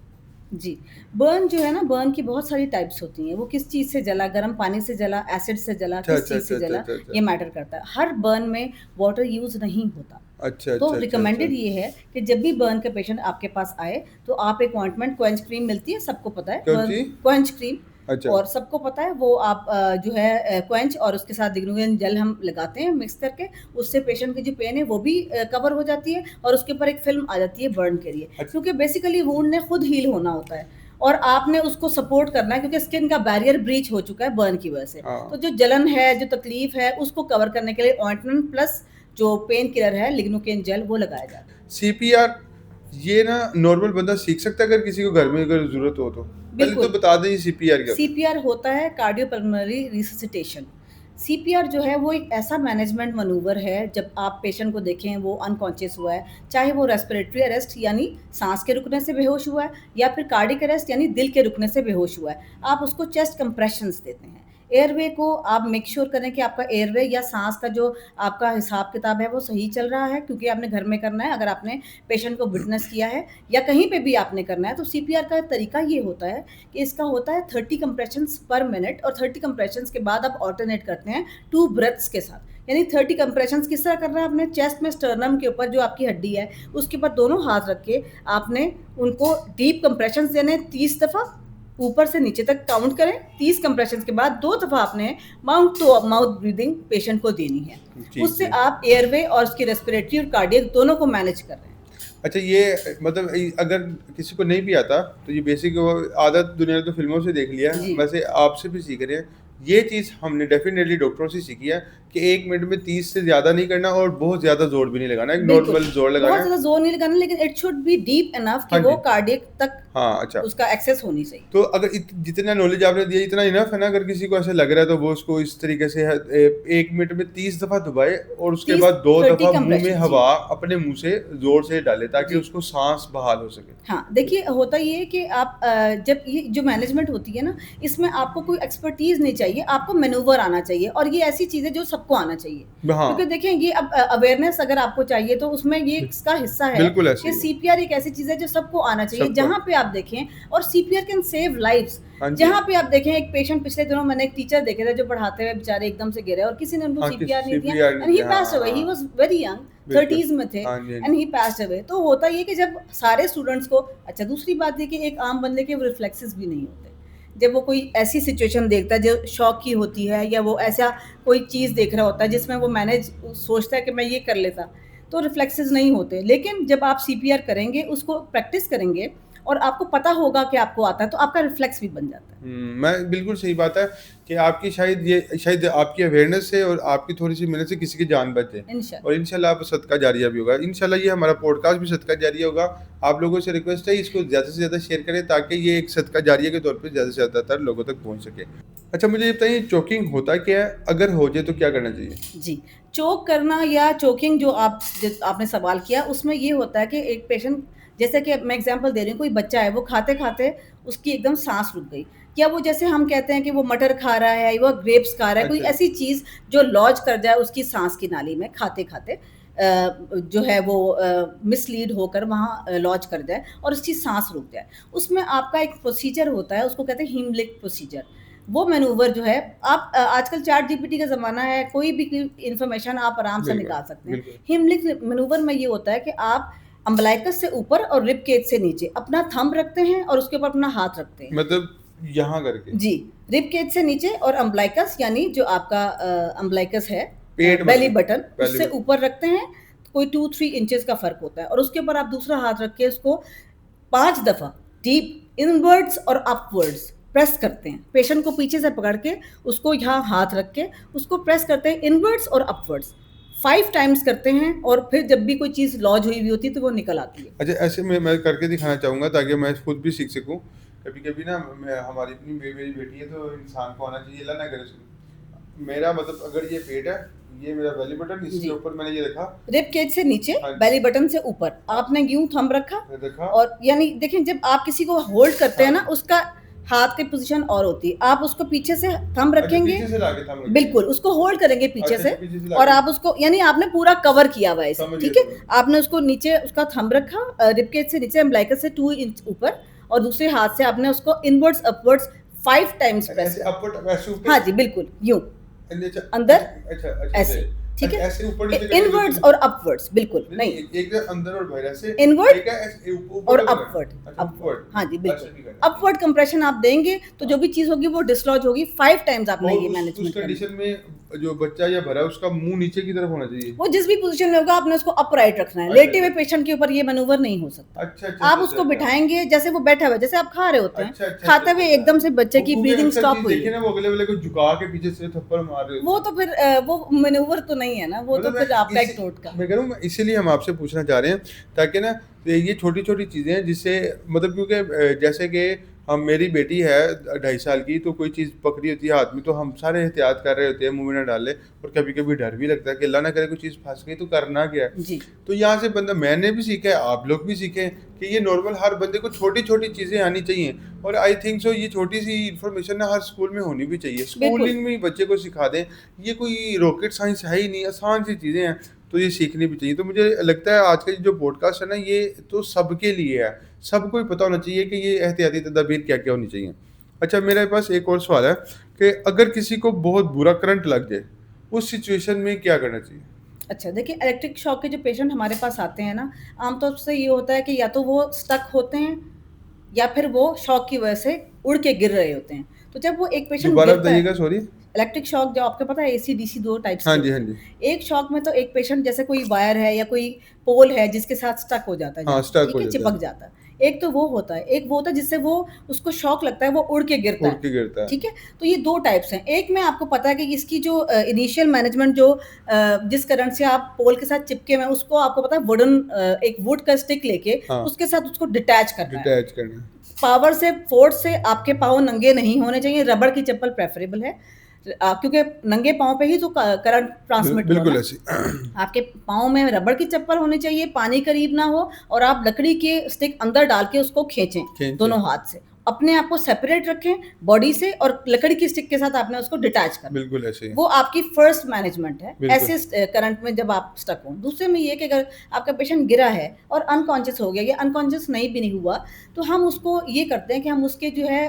जी, बर्न जो है ना, बर्न की बहुत सारी टाइप्स होती हैं। वो किस चीज़ से जला, गर्म पानी से जला, एसिड से जला, अच्छा, किस अच्छा, चीज़ अच्छा, से अच्छा, जला, अच्छा, अच्छा। ये मैटर करता है। हर बर्न में वाटर यूज़ नहीं होता। अच्छा, तो अच्छा, अच्छा, अच्छा। रिकमेंडेड ये है कि जब भी बर्न का पेशेंट आपके पास आए, तो आप एक ऑइंटमेंट, क्वेंच क्रीम मिलती है, सबको पता है, कौन बर्न सी? क्वेंच क्रीम, अच्छा। और सबको पता है वो आप जो है क्वेंच और उसके साथ डिग्लूयन जेल हम लगाते हैं मिक्स करके, उससे पेशेंट की जो पेन है वो भी कवर हो जाती है और उसके ऊपर एक फ़िल्म आ जाती है बर्न के लिए। अच्छ क्योंकि बेसिकली वुंड ने खुद हील होना होता है और आपने उसको सपोर्ट करना है, क्योंकि स्किन का बैरियर ब्रीच हो चुका है बर्न की वजह से। तो हाँ। जो जलन है, जो तकलीफ़ है, उसको कवर करने के लिए ऑइंटमेंट प्लस जो पेन किलर है, लिग्नोकेन जेल, वो लगाया जाता है। सीपीआर ये ना नॉर्मल बंदा सीख सकता है अगर किसी को घर में अगर ज़रूरत हो तो? पहले तो बिल्कुल। बता दें ये सीपीआर क्या होता है? सीपीआर होता है कार्डियोपल्मोनरी रिससिटेशन। सीपीआर जो है वो एक ऐसा मैनेजमेंट मैनूवर है, जब आप पेशेंट को देखें वो अनकॉन्शियस हुआ है, चाहे वो रेस्पिरेटरी अरेस्ट यानी सांस के रुकने से बेहोश हुआ है, या फिर कार्डिक अरेस्ट यानी दिल के रुकने से बेहोश हुआ है। आप उसको चेस्ट कंप्रेशंस देते हैं। एयरवे को आप मेक श्योर करें कि आपका एयरवे या सांस का जो आपका हिसाब किताब है वो सही चल रहा है, क्योंकि आपने घर में करना है। अगर आपने पेशेंट को विटनेस किया है या कहीं पे भी आपने करना है, तो सीपीआर का तरीका ये होता है कि इसका होता है 30 कंप्रेशंस पर मिनट, और 30 कंप्रेशंस के बाद आप ऑल्टरनेट करते हैं 2 ब्रेथ्स के साथ। यानी 30 कंप्रेशंस किस तरह करना है, आपने चेस्ट में स्टर्नम के ऊपर जो आपकी हड्डी है उसके ऊपर दोनों हाथ रख के आपने उनको डीप कंप्रेशंस देने 30 दफ़ा, ऊपर से नीचे तक काउंट करें। 30 कंप्रेशंस के बाद 2 दफ़ा आपने mouth to mouth breathing patient को देनी है। ठीक, उससे ठीक। आप एयरवे और उसकी रेस्पिरेटरी और कार्डियक दोनों को मैनेज कर रहे हैं। अच्छा ये मतलब अगर किसी को नहीं भी आता तो ये बेसिक वो आदत दुनिया ने तो फिल्मों से देख लिया है, जी। वैसे आपसे भी सीख रहे हैं। ये चीज़ हमने डेफिनेटली डॉक्टरों से सीखी है कि 1 मिनट में 30 से ज़्यादा नहीं करना और बहुत ज़्यादा ज़ोर भी नहीं लगाना, एक बिल्कुल, नॉर्मल ज़ोर लगाना बहुत है। ज़्यादा ज़ोर नहीं लगाना, लेकिन it should be deep enough कि हाँ वो जी। कार्डियक तक हाँ, अच्छा। उसका एक्सेस होनी चाहिए। तो अगर जितना नॉलेज आपने दिया इतना इनफ है ना, अगर किसी को ऐसा लग रहा है तो वो उसको इस तरीके से 1 मिनट में 30 दफा दबाए और उसके 30 बाद 2 दफा 30 मुंह में कंप्रेशन जी। हवा अपने मुंह से जोर से डाले ताकि जी। उसको सांस बहाल हो सके। हाँ, देखिए होता ये है कि आप जब ये जो मैनेजमेंट होती है ना, इसमें आपको कोई एक्सपर्टीज़ नहीं चाहिए, आपको मैनूवर आना चाहिए और ये ऐसी चीज़ है जो सबको आना चाहिए। हाँ, क्योंकि देखिए ये अब अवेयरनेस अगर आपको चाहिए तो उसमें ये बिल- इसका हिस्सा है बिल्कुल ऐसे कि ही है। सीपीआर एक ऐसी चीज़ है जो सबको आना चाहिए। सबको। जहाँ पे आप देखें और सीपीआर कैन सेव लाइव्स। हाँ जी। जहाँ पे आप देखें एक पेशेंट पिछले दिनों मैंने एक टीचर देखे थे जो पढ़ाते हुए बेचारे एकदम से गिरे और किसी ने उनको हाँ, किस सीपीआर नहीं दिया सीपीआर नहीं एंड ही दिया, हाँ पास्ड हाँ अवे। ही हाँ, वाज़ वेरी यंग, बिल्कुल। 30s में थे हाँ जी, हाँ एंड जी। He passed away. तो होता ये कि जब सारे स्टूडेंट्स को अच्छा दूसरी बात ये कि एक आम बंदे के रिफ्लेक्सेस भी नहीं होते जब वो कोई ऐसी सिचुएशन देखता है जो शौक की होती है या वो ऐसा कोई चीज़ देख रहा होता है जिसमें वो मैनेज सोचता है कि मैं ये कर लेता, तो रिफ्लेक्सेस नहीं होते। लेकिन जब आप सीपीआर करेंगे उसको प्रैक्टिस करेंगे और आपको पता होगा कि आपको आता है तो आपका रिफ्लेक्स भी बन जाता है। मैं बिल्कुल सही बात है कि आपकी शायद आपकी अवेयरनेस से और आपकी थोड़ी-सी मेहनत से किसी की जान बच जाए और इंशाल्लाह। इंशाल्लाह आप सदका जारिया भी होगा। इंशाल्लाह ये हमारा पॉडकास्ट भी सदका जारिया होगा। आप लोगों से रिक्वेस्ट है इसको ज़्यादा से ज़्यादा शेयर करें ताकि ये एक सदका जारिया के तौर पे ज़्यादा से ज़्यादातर लोगों तक पहुँच सके। अच्छा मुझे ये बताइए चोकिंग होता क्या है? अगर हो जाए तो क्या करना चाहिए? जी, चोक करना या चोकिंग जो आपने सवाल किया उसमें ये होता है कि एक पेशेंट जैसे कि मैं एग्ज़ाम्पल दे रही हूँ, कोई बच्चा है वो खाते-खाते उसकी एकदम साँस रुक गई या वो जैसे हम कहते हैं कि वो मटर खा रहा है, वो ग्रेप्स खा रहा है, कोई अच्छा, ऐसी चीज़ जो लॉज कर जाए उसकी साँस की नाली में खाते-खाते जो है वो मिसलीड होकर वहाँ लॉज कर जाए और उसकी साँस रुक जाए। उसमें आपका एक प्रोसीजर होता है, उसको कहते हैं हीमलिक प्रोसीजर। वो मैनूवर जो है आप आजकल चैट जीपीटी का ज़माना है, कोई भी इन्फॉर्मेशन आप आराम से बिल्कुल, निकाल सकते हैं। बिल्कुल। हीमलिक मैनूवर में ये होता है कि आप अम्बलाइकस से ऊपर और रिब केज से नीचे अपना थंब रखते हैं और उसके ऊपर अपना हाथ रखते हैं। मतलब यहाँ करके जी, रिब केज से नीचे और अम्बलाइकस यानी जो आपका अम्बलाइकस है पेट बेली मतलब बटन बेली उससे बटन। ऊपर रखते हैं, कोई 2-3 इंचेस का फ़र्क होता है और उसके ऊपर आप दूसरा हाथ रख के उसको 5 दफ़ा डीप इनवर्ड्स और अपवर्ड्स प्रेस करते हैं। पेशेंट को पीछे से पकड़ के उसको यहाँ हाथ रख के उसको प्रेस करते हैं इनवर्ड्स और अपवर्ड्स 5 टाइम्स करते हैं और फिर जब भी कोई चीज़ लॉज हुई हुई होती है तो वो निकल आती है। अच्छा ऐसे में मैं करके दिखाना चाहूँगा ताकि मैं खुद भी सीख सकूँ। कभी-कभी ना मैं हमारी अपनी मेरी बेटी है तो इंसान को आना चाहिए, अल्लाह ना करे उसको। मेरा मतलब अगर ये पेट है, ये मेरा बेली बटन, इसके जी। ऊपर मैंने ये रखा, रिब केज से नीचे, हाँ जी, बेली बटन से ऊपर आपने यूँ थंब रखा रखा, और यानी देखिए जब आप किसी को होल्ड करते हैं हाँ। ना उसका हाथ की पोजीशन और होती है। आप उसको पीछे से थंब अच्छा रखेंगे पीछे से लाके थंब रखेंगे। बिल्कुल, उसको होल्ड करेंगे पीछे अच्छा से अच्छा पीछे से और लाके आप उसको यानी आपने पूरा कवर किया हुआ है इसे, समझ गया ठीक है? समझ गया। आपने उसको नीचे उसका थंब रखा रिब केज से नीचे अम्बिलिकस से 2 इंच ऊपर और दूसरे हाथ से आपने उसको इनवर्ड्स अपवर्ड्स 5 टाइम्स प्रेस ऐसे करा। अपवर्ड ऐसे ऊपर हाँ जी, बिल्कुल, यूँ अच्छा अंदर अच्छा अच्छा ऐसे, ठीक है? ऐसे ऊपर नीचे करके इनवर्ड्स और अपवर्ड्स बिल्कुल, नहीं नहीं एक अंदर और बाहर ऐसे इनवर्ड एक है ऐसे ऊपर और और बाहर। अपवर्ड अच्छा अपवर्ड upward। हाँ जी अच्छा बिल्कुल ठीक है। अपवर्ड कंप्रेशन आप देंगे तो जो भी चीज़ होगी वो डिसलॉज होगी 5 टाइम्स आपने और ये उस मैनेजमेंट करना है। कंडीशन में जो बच्चा या भरा है उसका मुंह नीचे की तरफ होना चाहिए। वो जिस भी पोजीशन में होगा आपने उसको अपराइट रखना है। अच्छा लेटे हुए अच्छा पेशेंट के ऊपर ये मैनूवर नहीं हो सकता। अच्छा अच्छा आप अच्छा उसको अच्छा बिठाएंगे जैसे वो बैठा हुआ है, जैसे आप खा रहे होते हैं, अच्छा अच्छा खाते अच्छा हुए अच्छा एकदम से बच्चे की क्योंकि ब्रीदिंग अक्सर स्टॉप चीज हुई देखिए है। ना वो अगले वाले को झुका के पीछे से थप्पड़ मार रहे वो होते तो फिर वो मैनूवर तो नहीं है ना, वो हैं। तो मतलब फिर आपका एक टोटका। मैं कह रहा हूँ इसीलिए हम आपसे पूछना चाह रहे हैं ताकि ना ये छोटी छोटी चीजें हैं जिससे मतलब क्योंकि जैसे कि हम मेरी बेटी है 2.5 साल की, तो कोई चीज़ पकड़ी होती है हाथ में तो हम सारे एहतियात कर रहे होते हैं मुंह में ना डाले और कभी कभी डर भी लगता है कि अल्लाह ना करे कोई चीज़ फंस गई तो करना क्या है। जी, तो यहाँ से बंदा मैंने भी सीखा है, आप लोग भी सीखें कि ये नॉर्मल हर बंदे को छोटी छोटी चीज़ें आनी चाहिए और आई थिंक सो ये छोटी सी इन्फॉर्मेशन ना हर स्कूल में होनी भी चाहिए। बिल्कुल। स्कूलिंग में ही बच्चे को सिखा दें, ये कोई रॉकेट साइंस है ही नहीं, आसान सी चीज़ें हैं तो ये सीखनी भी चाहिए। तो मुझे लगता है आज का जो पॉडकास्ट है ना ये तो सबके लिए है, सबको ही पता होना चाहिए कि ये एहतियाती तदाबीर क्या क्या होनी चाहिए। अच्छा मेरे पास एक और सवाल है कि अगर किसी को बहुत बुरा करंट लग जाए उस सिचुएशन में क्या करना चाहिए? अच्छा देखिए इलेक्ट्रिक शॉक के जो पेशेंट हमारे पास आते हैं ना, आमतौर से ये होता है कि या तो वो स्टक होते हैं या फिर वो शॉक की वजह से उड़ के गिर रहे होते हैं। तो जब वो एक पेशेंट दोबारा गिरता है बताइएगा, सॉरी। इलेक्ट्रिक शॉक जो आपको पता है एसी-डीसी 2 टाइप्स हाँ के जी, होते हाँ हैं। जी। एक शॉक में तो एक पेशेंट जैसे कोई वायर है या कोई पोल है जिसके साथ स्टक हो जाता है हाँ, जाके, स्टक ठीक हो है? जाता चिपक है, जाता है। एक तो वो होता है, एक वो होता है जिससे वो उसको शॉक लगता है, वो उड़ के गिरता उड़ है, के गिरता है। ठीक है? तो ये 2 टाइप्स हैं। एक में आपको पता है कि इसकी जो इनिशियल मैनेजमेंट जो जिस करंट से आप पोल के साथ चिपके हुए हैं, उसको आपको पता है एक वुड का स्टिक लेके हाँ, उसके साथ उसको डिटैच करना है। डिटैच करना है। पावर से फोर्स से आपके पाँव नंगे नहीं होने चाहिए, रबड़ की चप्पल प्रेफ़रेबल है। क्योंकि नंगे पाँव पे ही तो करंट ट्रांसमिट हुआ बिल्कुल ना। ऐसे आपके पाँव में रबड़ की चप्पल होनी चाहिए, पानी करीब ना हो और आप लकड़ी के स्टिक अंदर डाल के उसको खींचें, खींचे, दोनों हाथ से। अपने आप को सेपरेट रखें बॉडी से और लकड़ी की स्टिक के साथ आपने उसको डिटैच करना है। बिल्कुल ऐसे ही, वो आपकी फर्स्ट मैनेजमेंट है, बिल्कुल। ऐसे करंट में जब आप स्टक हों। दूसरे में ये है कि अगर आपका पेशेंट गिरा है और अनकॉन्शियस हो गया या अनकॉन्शियस नहीं भी नहीं हुआ, तो हम उसको ये करते हैं कि हम उसके जो है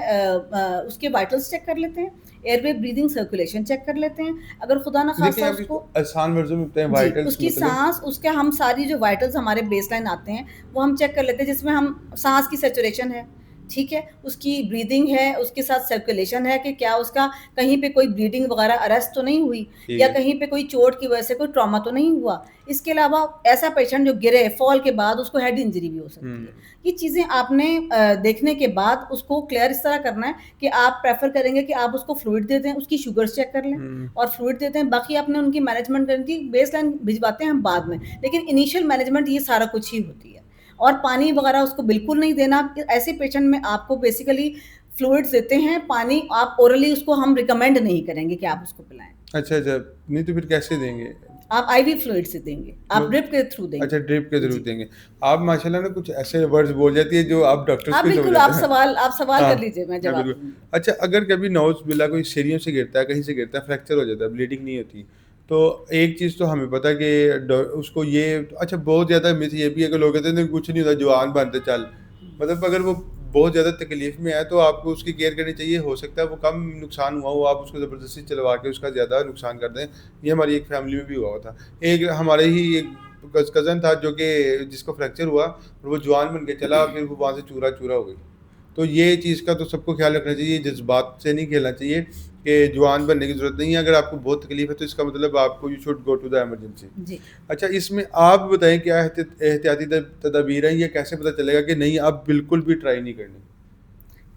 उसके वाइटल्स चेक कर लेते हैं, एयरवे, ब्रीथिंग, सर्कुलेशन चेक कर लेते हैं। अगर खुदा ना देखिए, खास्ता आप उसको इसको आसान वर्ज़न में बताएँ जी, वाइटल्स उसकी मतलब साँस उसका हम सारी जो वाइटल्स हमारे बेसलाइन आते हैं, वो हम चेक कर लेते हैं जिसमें हम साँस की सैचुरेशन है, ठीक है? उसकी ब्रीथिंग है, उसके साथ सर्कुलेशन है कि क्या उसका कहीं पे कोई ब्लीडिंग वगैरह अरेस्ट तो नहीं हुई ठीक या है। कहीं पे कोई चोट की वजह से कोई ट्रॉमा तो नहीं हुआ। इसके अलावा ऐसा पेशेंट जो गिरे, फॉल के बाद उसको हेड इंजरी भी हो सकती है। हुँ, ये चीज़ें आपने देखने के बाद उसको क्लियर इस तरह करना है कि आप प्रेफ़र करेंगे कि आप उसको फ्लूइड दे दें, उसकी शुगर्स चेक कर लें हुँ। और फ्लूइड देते हैं। बाकी आपने उनकी मैनेजमेंट करनी थी, बेसलाइन भिजवाते हैं हम बाद में। लेकिन इनिशियल मैनेजमेंट ये सारा कुछ ही होती है। और पानी वगैरह उसको बिल्कुल नहीं देना। ऐसे पेशेंट में आपको बेसिकली फ्लूइड्स देते हैं, पानी आप ओरली उसको हम रिकमेंड नहीं करेंगे कि आप उसको पिलाएँ। अच्छा, अच्छा। नहीं तो फिर कैसे देंगे? आप आईवी फ्लूइड से देंगे, आप म ड्रिप के थ्रू अच्छा, देंगे। ड्रिप के थ्रू जी। देंगे। आप माशाल्लाह ना कुछ ऐसे वर्ड्स बोल जाती है जो आप डॉक्टर्स हाँ, को ही समझ बिल्कुल आते हैं। आप सवाल हाँ, कर लीजिए, मैं हाँ, जवाब बिल्कुल। दूँगी। अच्छा, अगर कभी नाउज़ुबिल्लाह कोई सीढ़ियों से गिरता है, कहीं से गिरता है, फ्रैक्चर हो जाता है, ब्लीडिंग नहीं होती, तो एक चीज़ तो हमें पता है कि ड उसको ये अच्छा बहुत ज़्यादा मिथ ये भी है कि लोग कहते हैं नहीं कुछ नहीं होता, जवान बनते चल। मतलब अगर वो बहुत ज़्यादा तकलीफ़ में है, तो आपको उसकी केयर करनी चाहिए। हो सकता है वो कम नुकसान हुआ हो, आप उसको ज़बरदस्ती चलवा के उसका ज़्यादा नुकसान कर दें। ये हमारी एक फैमिली में भी हुआ था। एक हमारे ही एक कज़न था जो कि जिसको फ्रैक्चर हुआ और वो जवान बन के चला, फिर वो वहाँ से चूरा-चूरा हो गई। तो ये चीज़ का तो सबको ख़्याल रखना चाहिए, जज़्बात से नहीं खेलना चाहिए कि जवान बनने की ज़रूरत नहीं है। अगर आपको बहुत तकलीफ़ है तो इसका मतलब आपको you should go to the emergency. जी। अच्छा, इसमें आप बताएँ क्या एहतियाती तदाबीर हैं, ये कैसे पता चलेगा कि नहीं अब बिल्कुल भी ट्राई नहीं करनी?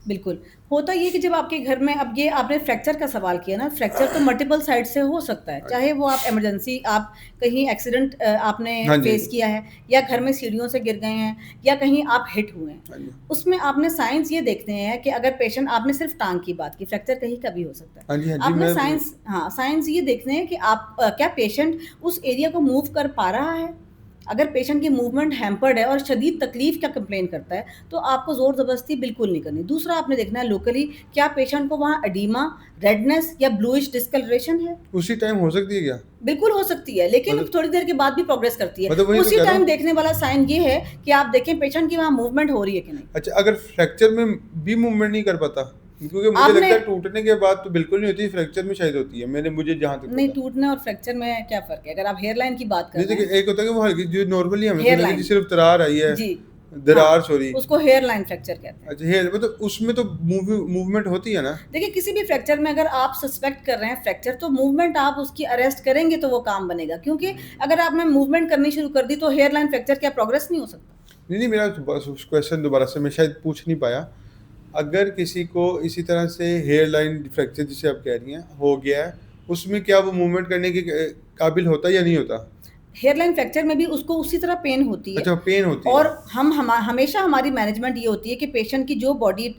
बिल्कुल। होता ये है कि जब आपके घर में अब ये आपने फ्रैक्चर का सवाल किया ना, फ्रैक्चर तो मल्टीपल साइड से हो सकता है। हाँ जी। चाहे वो आप इमरजेंसी आप कहीं एक्सीडेंट आपने हाँ जी, हाँ फेस जी। किया है या घर में सीढ़ियों से गिर गए हैं या कहीं आप हिट हुए हैं। हाँ जी। उसमें आपने साइंस ये देखते हैं कि अगर पेशेंट आपने सिर्फ़ टाँग की बात की, फ्रैक्चर कहीं का भी हो सकता है। हाँ जी, हाँ जी, आपने मैं साइंस ये देखते हैं कि आप क्या पेशेंट उस एरिया को मूव कर पा रहा है? अगर पेशेंट की मूवमेंट हैम्पर्ड है और शदीद तकलीफ़ का कंप्लेन करता है, तो आपको ज़ोर-ज़बरदस्ती बिल्कुल नहीं करनी। दूसरा आपने देखना है लोकली क्या पेशेंट को वहाँ एडीमा, रेडनेस या ब्लूइश डिस्कलरेशन है? उसी टाइम हो सकती है क्या? बिल्कुल हो सकती है, लेकिन मतलब थोड़ी देर के बाद भी प्रोग्रेस करती है। वही तो उसी कह रहा टाइम हूँ। देखने वाला साइन ये है कि आप देखें पेशेंट की वहाँ मूवमेंट हो रही है कि नहीं। अच्छा, अगर फ्रैक्चर में भी मूवमेंट नहीं कर पाता? क्योंकि मुझे आपने लगता है टूटने के बाद तो बिल्कुल नहीं होती, फ्रैक्चर में शायद होती है, मुझे जहाँ तक नहीं पता है। टूटने और फ्रैक्चर में क्या फ़र्क है? अगर आप हेयर लाइन की बात कर नहीं रहे देखिए, हैं, एक होता है कि वो हल्की जो नॉर्मली हमने हेयर सुना है कि लाइन सिर्फ़ दरार आई है, जी, दरार हाँ, सॉरी। उसको हेयर लाइन फ्रैक्चर कहते हैं। अच्छा, हेयर मतलब उसमें तो मूवमेंट होती है ना? देखिए किसी भी फ्रैक्चर में अगर आप सस्पेक्ट कर रहे हैं फ्रैक्चर तो मूवमेंट आप उसकी अरेस्ट करेंगे तो वो काम बनेगा क्योंकि अगर आपने मूवमेंट करनी शुरू कर दी तो हेयर लाइन फ्रैक्चर क्या प्रोग्रेस नहीं हो सकता। नहीं, नहीं, मेरा बस उस क्वेश्चन दोबारा से मैं शायद पूछ नहीं पाया। अगर किसी को इसी तरह से हेयर लाइन फ्रैक्चर जिसे आप कह रही हैं, हो गया है, उसमें क्या वो मूवमेंट करने के काबिल होता है या नहीं होता? हेयर लाइन फ्रैक्चर में भी उसको उसी तरह पेन होती है अच्छा, पेन होती और है। हमेशा हमारी मैनेजमेंट ये होती है कि पेशेंट की जो बॉडी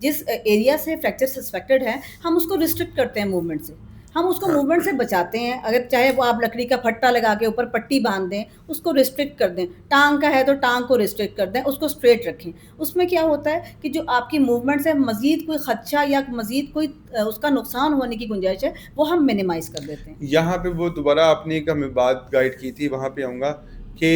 जिस एरिया से फ्रैक्चर सस्पेक्टेड है हम उसको रिस्ट्रिक्ट करते हैं मूवमेंट से। हम उसको मूवमेंट से बचाते हैं, अगर चाहे वो आप लकड़ी का फट्टा लगा के ऊपर पट्टी बांध दें, उसको रिस्ट्रिक्ट कर दें। टाँग का है तो टाँग को रिस्ट्रिक्ट कर दें, उसको स्ट्रेट रखें। उसमें क्या होता है कि जो आपकी मूवमेंट से मज़ीद कोई खदशा या मज़ीद कोई उसका नुकसान होने की गुंजाइश है, वो हम मिनिमाइज़ कर देते हैं। यहाँ पे वो दोबारा आपने एक हमें बात गाइड की थी, वहाँ पे आऊँगा कि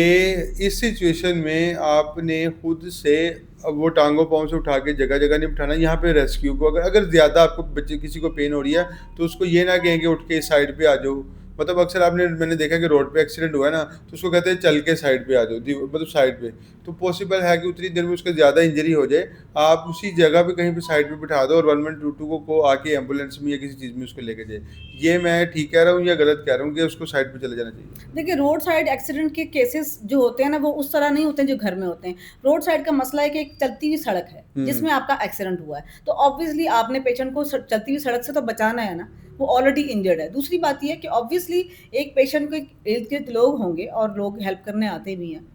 इस सिचुएशन में आपने खुद से अब वो टाँगों पाँव से उठा के जगह-जगह नहीं बिठाना, यहाँ पे रेस्क्यू को अगर अगर ज़्यादा आपको बच्चे किसी को पेन हो रही है, तो उसको ये ना कहें कि उठ के इस साइड पे आ जाओ, मतलब अक्सर मैंने देखा कि रोड पे एक्सीडेंट हुआ है ना, तो उसको कहते हैं चल के साइड पे आ जाओ, मतलब साइड पे। तो पॉसिबल है कि उतनी देर में उसका ज़्यादा इंजरी हो जाए, आप उसी जगह पे कहीं पे साइड पे बिठा दो और 1122 को आके एम्बुलेंस में या किसी चीज़ में उसको लेके जाए। ये मैं ठीक कह रहा हूँ या गलत कह रहा हूँ कि उसको साइड पे चले जाना चाहिए? देखिए, रोड साइड एक्सीडेंट के केसेस जो होते हैं ना, वो उस तरह नहीं होते हैं जो घर में होते हैं। रोड साइड का मसला है कि एक चलती हुई सड़क है, जिसमें आपका एक्सीडेंट हुआ है। तो ऑब्वियसली आपने पेशेंट को चलती हुई सड़क से तो बचाना है ना, वो ऑलरेडी इंजर्ड है। दूसरी बात ये है कि ऑब्वियसली एक पेशेंट को इर्द-गिर्द लोग होंगे और लोग हेल्प करने आते भी हैं।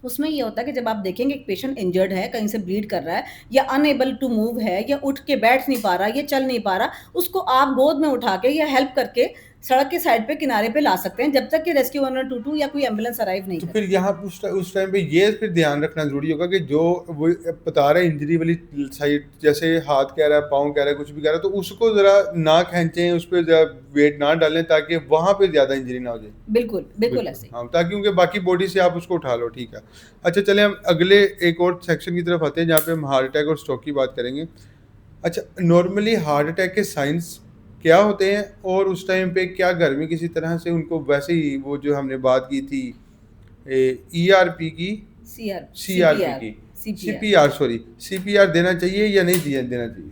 उसमें ये होता है कि जब आप देखेंगे एक पेशेंट इंजर्ड है, कहीं से ब्लीड कर रहा है या अनएबल टू मूव है या उठ के बैठ नहीं पा रहा, या चल नहीं पा रहा, उसको आप गोद में उठा के या हेल्प करके सड़क के साइड पे किनारे पे ला सकते हैं, जब तक कि रेस्क्यू 112 या कोई एम्बुलेंस अराइव नहीं तो करे। फिर यहाँ पे उस टाइम पे ये फिर ध्यान रखना ज़रूरी होगा कि जो वो बता रहा है इंजरी वाली साइड, जैसे हाथ कह रहा है, पाँव कह रहा है, कुछ भी कह रहा है, तो उसको ज़रा ना खींचें, उस पे ज़रा वेट ना डालें ताकि वहाँ पे ज़्यादा इंजरी ना हो जाए। बिल्कुल, बिल्कुल बिल्कुल, ऐसे ही। हाँ, ताकि उनके बाकी बॉडी से आप उसको उठा लो, ठीक है। अच्छा, चलें हम अगले एक और सेक्शन की तरफ आते हैं, जहाँ पे हम हार्ट अटैक और स्ट्रोक की बात करेंगे। अच्छा, नॉर्मली हार्ट अटैक के साइंस क्या होते हैं और उस टाइम पे क्या घर में किसी तरह से उनको वैसे ही वो जो हमने बात की थी ईआरपी की, सीआर सीआरपी सीपीआर की, सीपीआर सीपीआर, सॉरी, सीपीआर देना चाहिए या नहीं देना चाहिए?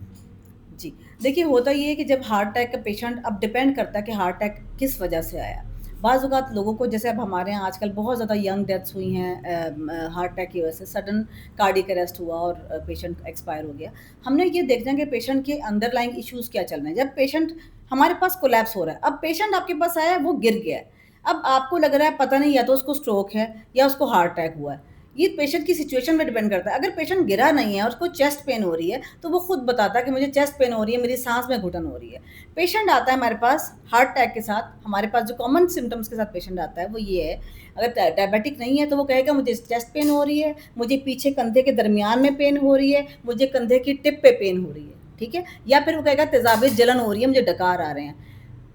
जी। देखिए, होता ये है कि जब हार्ट अटैक का पेशेंट, अब डिपेंड करता है कि हार्ट अटैक किस वजह से आया। बाज़ औक़ात लोगों को, जैसे अब हमारे यहाँ आजकल बहुत ज़्यादा यंग डेथ्स हुई हैं हार्ट अटैक की वजह से, सडन कार्डियक अरेस्ट हुआ और पेशेंट एक्सपायर हो गया। हमने ये देखना है कि पेशेंट के अंडरलाइंग इश्यूज़ क्या चल रहे हैं। जब पेशेंट हमारे पास कोलैप्स हो रहा है, अब पेशेंट आपके पास आया है, वो गिर गया है। अब आपको लग रहा है पता नहीं, या तो उसको स्ट्रोक है या उसको हार्ट अटैक हुआ है। ये पेशेंट की सिचुएशन पे डिपेंड करता है। अगर पेशेंट गिरा नहीं है और उसको चेस्ट पेन हो रही है, तो वो खुद बताता है कि मुझे चेस्ट पेन हो रही है, मेरी सांस में घुटन हो रही है। पेशेंट आता है हमारे पास हार्ट अटैक के साथ, हमारे पास जो कॉमन सिम्टम्स के साथ पेशेंट आता है वो ये है। अगर डायबिटिक नहीं है तो वो कहेगा मुझे चेस्ट पेन हो रही है, मुझे पीछे कंधे के दरमियान में पेन हो रही है, मुझे कंधे की टिप पे पेन हो रही है, ठीक है? या फिर वो कहेगा तेजाबी जलन हो रही है, मुझे डकार आ रहे हैं।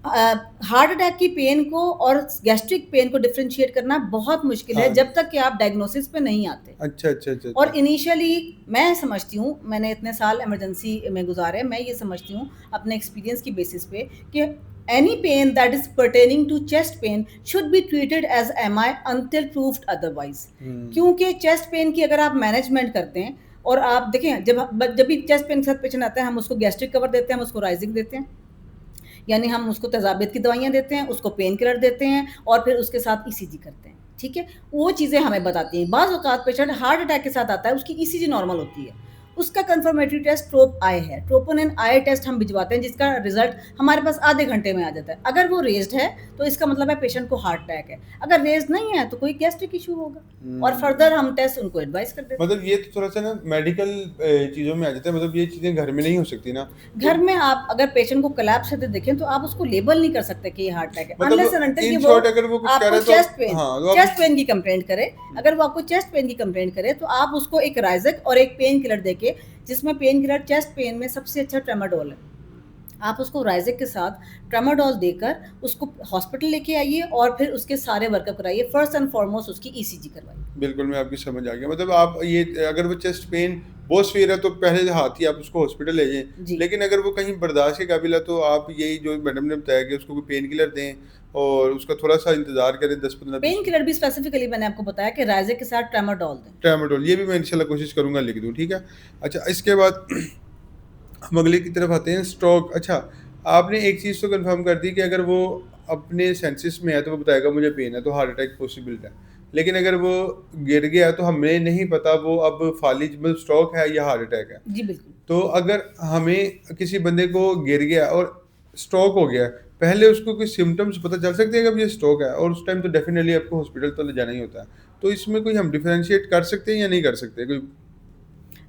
हार्ट अटैक की पेन को और गैस्ट्रिक पेन को डिफरेंशिएट करना बहुत मुश्किल है, हाँ जब जी। तक कि आप डायग्नोसिस पे नहीं आते। अच्छा, अच्छा, अच्छा, अच्छा। और इनिशियली मैं समझती हूँ, मैंने इतने साल इमरजेंसी में गुजारे, मैं ये समझती हूँ अपने एक्सपीरियंस की बेसिस पे कि any pain that is pertaining to chest pain should be treated as MI until proved otherwise. हुँ। क्योंकि चेस्ट पेन की अगर आप मैनेजमेंट करते हैं, और आप देखें, जब भी चेस्ट पेन के साथ पेशेंट आता है, हम उसको गैस्ट्रिक कवर देते हैं, हम उसको राइजिंग देते हैं, यानी हम उसको तेज़ाबियत की दवाइयाँ देते हैं, उसको पेन किलर देते हैं और फिर उसके साथ ईसीजी करते हैं, ठीक है? वो चीज़ें हमें बताती हैं। बाज़ औक़ात पेशेंट हार्ट अटैक के साथ आता है, उसकी ईसीजी नॉर्मल होती है, उसका कन्फर्मेटरी टेस्ट ट्रोप आई है, ट्रोपोनिन आई टेस्ट हम भिजवाते हैं, जिसका रिज़ल्ट हमारे पास आधे घंटे में आ जाता है। अगर वो रेज़्ड है, तो इसका मतलब है पेशेंट को हार्ट अटैक है। अगर रेज़्ड नहीं है, तो कोई गैस्ट्रिक इश्यू होगा और हुँ। फर्दर हम टेस्ट उनको एडवाइस कर देते हैं। मतलब ये तो थोड़ा-सा ना मेडिकल चीज़ों में आ जाता है, मतलब ये चीज़ें घर में नहीं हो सकती ना। तो घर में आप अगर पेशेंट को कोलैप्स होते देखें, तो आप उसको लेबल नहीं कर सकते कि ये हार्ट अटैक है, अनलेस मतलब एंड अनटिल कि इन वो शॉर्ट अगर वो कुछ कह रहा आपको है तो आप, हाँ, तो आप चेस्ट पेन की कंप्लेंट करे। अगर वो आपको चेस्ट पेन की कंप्लेंट करे, तो आप उसको एक राइज़क और एक पेन किलर देके, जिसमें पेन किलर चेस्ट पेन में सबसे अच्छा ट्रेमाडोल है। आप उसको राइज़क के साथ ट्रेमाडोल देकर उसको हॉस्पिटल लेके आइए और फिर उसके सारे वर्कअप कराइए। फर्स्ट एंड फॉरमोस्ट उसकी ईसीजी करवाइए। बिल्कुल, मैं आपकी समझ आ गया। मतलब आप ये, अगर वो चेस्ट पेन बहुत सीवियर है तो पहले हाथ ही आप उसको हॉस्पिटल ले जाएँ। जी। लेकिन अगर वो कहीं बर्दाश्त के काबिल है तो आप यही जो मैडम ने बताया कि उसको कोई पेन किलर दें और उसका थोड़ा-सा इंतज़ार करें 10-15-20 पेन किलर भी स्पेसिफिकली मैंने आपको बताया कि राइज़क के साथ ट्रेमाडोल दें। ट्रामाडोल, ये भी मैं इंशाल्लाह कोशिश करूँगा लिख दूँ, ठीक है? अच्छा, इसके बाद हम अगले की तरफ आते हैं, स्ट्रोक। अच्छा, आपने एक चीज़ तो कन्फर्म कर दी कि अगर वो अपने सेंसेस में है तो वो बताएगा मुझे पेन है, तो हार्ट अटैक पॉसिबल है। लेकिन अगर वो गिर गया तो हमें नहीं पता वो अब फालिज मतलब स्ट्रोक है या हार्ट अटैक है। जी, बिल्कुल। तो अगर हमें किसी बंदे को गिर गया और स्ट्रोक हो गया, पहले उसको कोई सिम्पटम्स पता चल सकते हैं कि अब ये स्ट्रोक है, और उस टाइम तो डेफिनिटली आपको हॉस्पिटल तो ले जाना ही होता है। तो इसमें कोई हम डिफरेंशिएट कर सकते हैं या नहीं कर सकते? कोई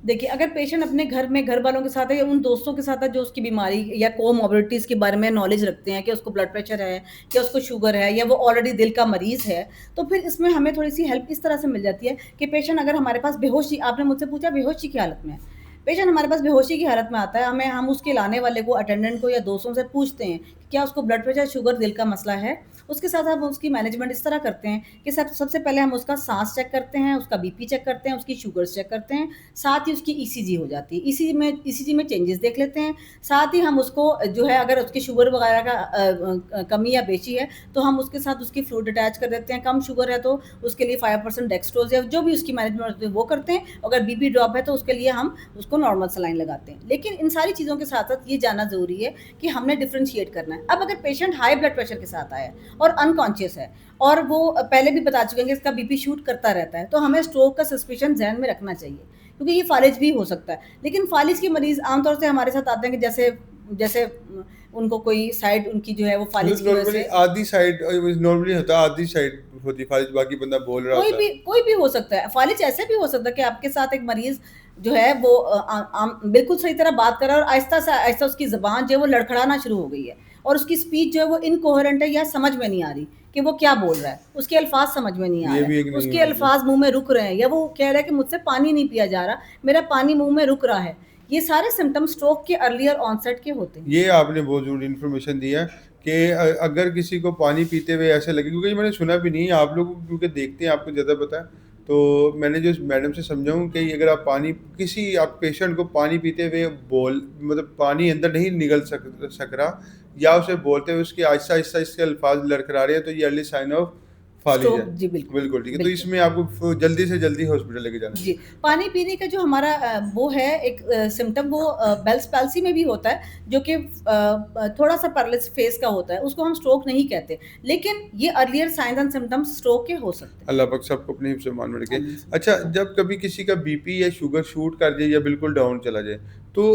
देखिए, अगर पेशेंट अपने घर में घर वालों के साथ है या उन दोस्तों के साथ है जो उसकी बीमारी या कोमॉर्बिडिटीज़ के बारे में नॉलेज रखते हैं कि उसको ब्लड प्रेशर है या उसको शुगर है या वो ऑलरेडी दिल का मरीज़ है, तो फिर इसमें हमें थोड़ी-सी हेल्प इस तरह से मिल जाती है कि पेशेंट अगर हमारे पास बेहोशी, आपने मुझसे पूछा बेहोशी की हालत में है। पेशेंट हमारे पास बेहोशी की हालत में आता है, हम उसके लाने वाले को, अटेंडेंट को या दोस्तों से पूछते हैं क्या उसको ब्लड प्रेशर, शुगर, दिल का मसला है। उसके साथ हम उसकी मैनेजमेंट इस तरह करते हैं कि सबसे पहले हम उसका साँस चेक करते हैं, उसका बीपी चेक करते हैं, उसकी शुगर्स चेक करते हैं, साथ ही उसकी ईसीजी हो जाती है। ईसीजी में चेंजेस देख लेते हैं, साथ ही हम उसको जो है अगर उसकी शुगर वगैरह का कमी या बेची है, तो हम उसके साथ उसकी फ्लूइड अटैच कर देते हैं। कम शुगर है तो उसके लिए 5% डेक्सट्रोज़ या जो भी उसकी मैनेजमेंट होती है वो करते हैं। अगर बीपी ड्रॉप है तो उसके लिए हम उसको नॉर्मल सलाइन लगाते हैं। लेकिन इन सारी चीज़ों के साथ-साथ ये जानना ज़रूरी है कि हमने डिफरेंशिएट करना है। अब अगर पेशेंट हाई ब्लड प्रेशर के साथ आया है और अनकॉन्शियस है और वो पहले भी बता चुके हैं कि इसका बीपी शूट करता रहता है, तो हमें स्ट्रोक का सस्पिशन ज़हन में रखना चाहिए, क्योंकि ये फालिज भी हो सकता है। लेकिन फालिज के मरीज़ आमतौर से हमारे साथ आते हैं कि जैसे जैसे उनको कोई साइड उनकी जो है वो फालिज की वजह नॉर्मली से आधी साइड नॉर्मली होता है, आधी साइड होती है फालिज, बाकी बंदा बोल रहा होता है। कोई भी हो सकता है। फालिज ऐसे भी हो सकता है कि आपके साथ एक मरीज़ जो है वो बिल्कुल सही तरह बात कर रहा है और आहिस्ता से आहिस्ता उसकी ज़ुबान जो है वो लड़खड़ाना शुरू हो गई है और उसकी स्पीच जो है वो इनकोहेरेंट है या समझ में नहीं आ रही कि वो क्या बोल रहा है। उसके अल्फ़ाज़ समझ में नहीं आ ये रहे भी एक हैं, नहीं उसके होना चाहिए। अल्फ़ाज़ मुँह में रुक रहे हैं या वो कह रहा है कि मुझसे पानी नहीं पिया जा रहा, मेरा पानी मुँह में रुक रहा है। ये सारे सिम्पटम्स स्ट्रोक के अर्लियर ऑनसेट के होते हैं। ये आपने बहुत ज़रूरी इन्फॉर्मेशन दी है कि अगर किसी को पानी पीते हुए ऐसे लगे, क्योंकि ये मैंने सुना भी नहीं है, आप लोग क्योंकि देखते हैं आपको ज़्यादा पता है, तो मैंने जो मैडम से समझा हूँ कि अगर आप पानी किसी आप पेशेंट को पानी पीते हुए बोल मतलब पानी अंदर नहीं निकल सक रहा या उसे बोलते हुए उसके आहिस्ता आहिस्ता इसके अल्फाज लड़खड़ा रहे हैं, तो ये अर्ली साइन ऑफ फालिज है। स्ट्रोक जी, बिल्कुल, बिल्कुल ठीक है, तो बिल्कुल। इसमें आपको जल्दी से जल्दी हॉस्पिटल लेके जाना जी, चाहिए। पानी पीने का जो हमारा वो है एक सिम्पटम वो बेल्स पैल्सी में भी होता है, जो कि थोड़ा-सा पैरालिसिस फेज़ का होता है, उसको हम स्ट्रोक नहीं कहते। लेकिन ये earlier signs and symptoms stroke के हो सकते हैं। अल्लाह पाक सबको अपने हिफ्ज़ ईमान में रखे। हाँ जी। अच्छा, जब कभी किसी का बीपी या शुगर शूट कर जाए या बिल्कुल डाउन चला जाए, तो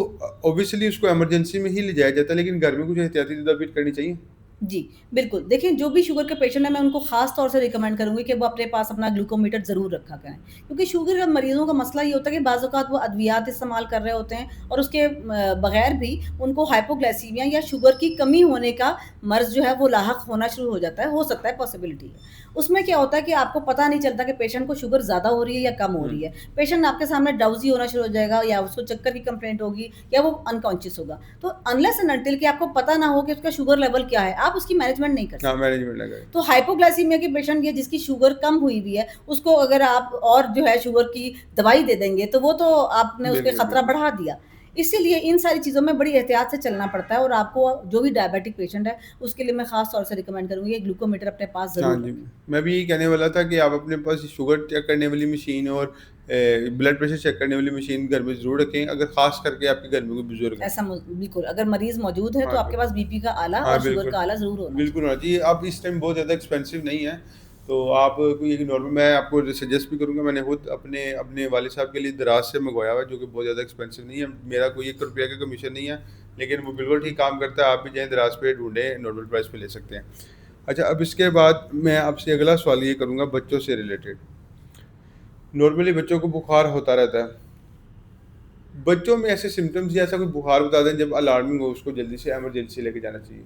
ऑब्वियसली उसको इमरजेंसी में ही ले जाया जाता है, लेकिन घर में कुछ एहतियाती तदाबीर करनी चाहिए? जी, बिल्कुल। देखिए, जो भी शुगर के पेशेंट हैं, मैं उनको ख़ास तौर से रिकमेंड करूँगी कि वो अपने पास अपना ग्लूकोमीटर ज़रूर रखा करें। क्योंकि शुगर के मरीज़ों का मसला ये होता है कि बाज़ औक़ात वो अद्वियात इस्तेमाल कर रहे होते हैं और उसके बगैर भी उनको हाइपोग्लाइसीमिया या शुगर की कमी होने का मर्ज़ जो है वो लाहक होना शुरू हो जाता है, हो सकता है, पॉसिबिलिटी है। उसमें क्या होता है कि आपको पता नहीं चलता कि पेशेंट को शुगर ज़्यादा हो रही है या कम हो हुँ। रही है। पेशेंट आपके सामने ड्राउज़ी होना शुरू हो जाएगा या उसको चक्कर की कंप्लेंट होगी या वो अनकॉन्शियस होगा। तो अनलेस एंड अनटिल कि आपको पता ना हो कि उसका शुगर लेवल क्या है, आप उसकी मैनेजमेंट नहीं कर हाँ, सकते। मैनेजमेंट लगा है। तो हाइपोग्लाइसीमिया के पेशेंट या जिसकी शुगर कम हुई हुई है, उसको अगर आप और जो है शुगर की दवाई दे देंगे, तो वो तो आपने उसके बिल्कुल, खतरा बिल्कुल। बढ़ा दिया। इसीलिए इन सारी चीज़ों में बड़ी एहतियात से चलना पड़ता है और आपको जो भी डायबिटिक पेशेंट है, उसके लिए मैं ख़ास तौर से रिकमेंड करूँगी कि ग्लूकोमीटर अपने पास हाँ ज़रूर जी, रखें। मैं भी यही कहने वाला था कि आप अपने पास शुगर चेक करने वाली मशीन और ब्लड प्रेशर चेक करने वाली मशीन घर में ज़रूर रखें, अगर ख़ास करके आपके घर में कोई बुज़ुर्ग है। ऐसा बिल्कुल, अगर मरीज़ मौजूद है, तो हाँ, आपके पास बीपी का आला हाँ, और शुगर बिल्कुल। का आला ज़रूर होना बिल्कुल चाहिए। होना चाहिए। अब इस टाइम बहुत ज़्यादा एक्सपेंसिव नहीं है, तो आप कोई एक नॉर्मल मैं आपको सजेस्ट भी करूँगा, मैंने खुद अपने अपने वालिद साहब के लिए दराज से मँगवाया हुआ है, जो कि बहुत ज़्यादा एक्सपेंसिव नहीं है। मेरा कोई ₹1 का कमीशन नहीं है, लेकिन वो बिल्कुल ठीक काम करता है। आप भी जाएँ दराज पे ढूँढें, नॉर्मल प्राइस पे ले सकते हैं। अच्छा, अब इसके बाद मैं आपसे अगला सवाल ये करूँगा बच्चों से रिलेटेड। नॉर्मली बच्चों को बुखार होता रहता है। बच्चों में ऐसे सिम्पटम्स या ऐसा कोई बुखार बता दें जब अलार्मिंग हो, उसको जल्दी से इमरजेंसी लेके जाना चाहिए?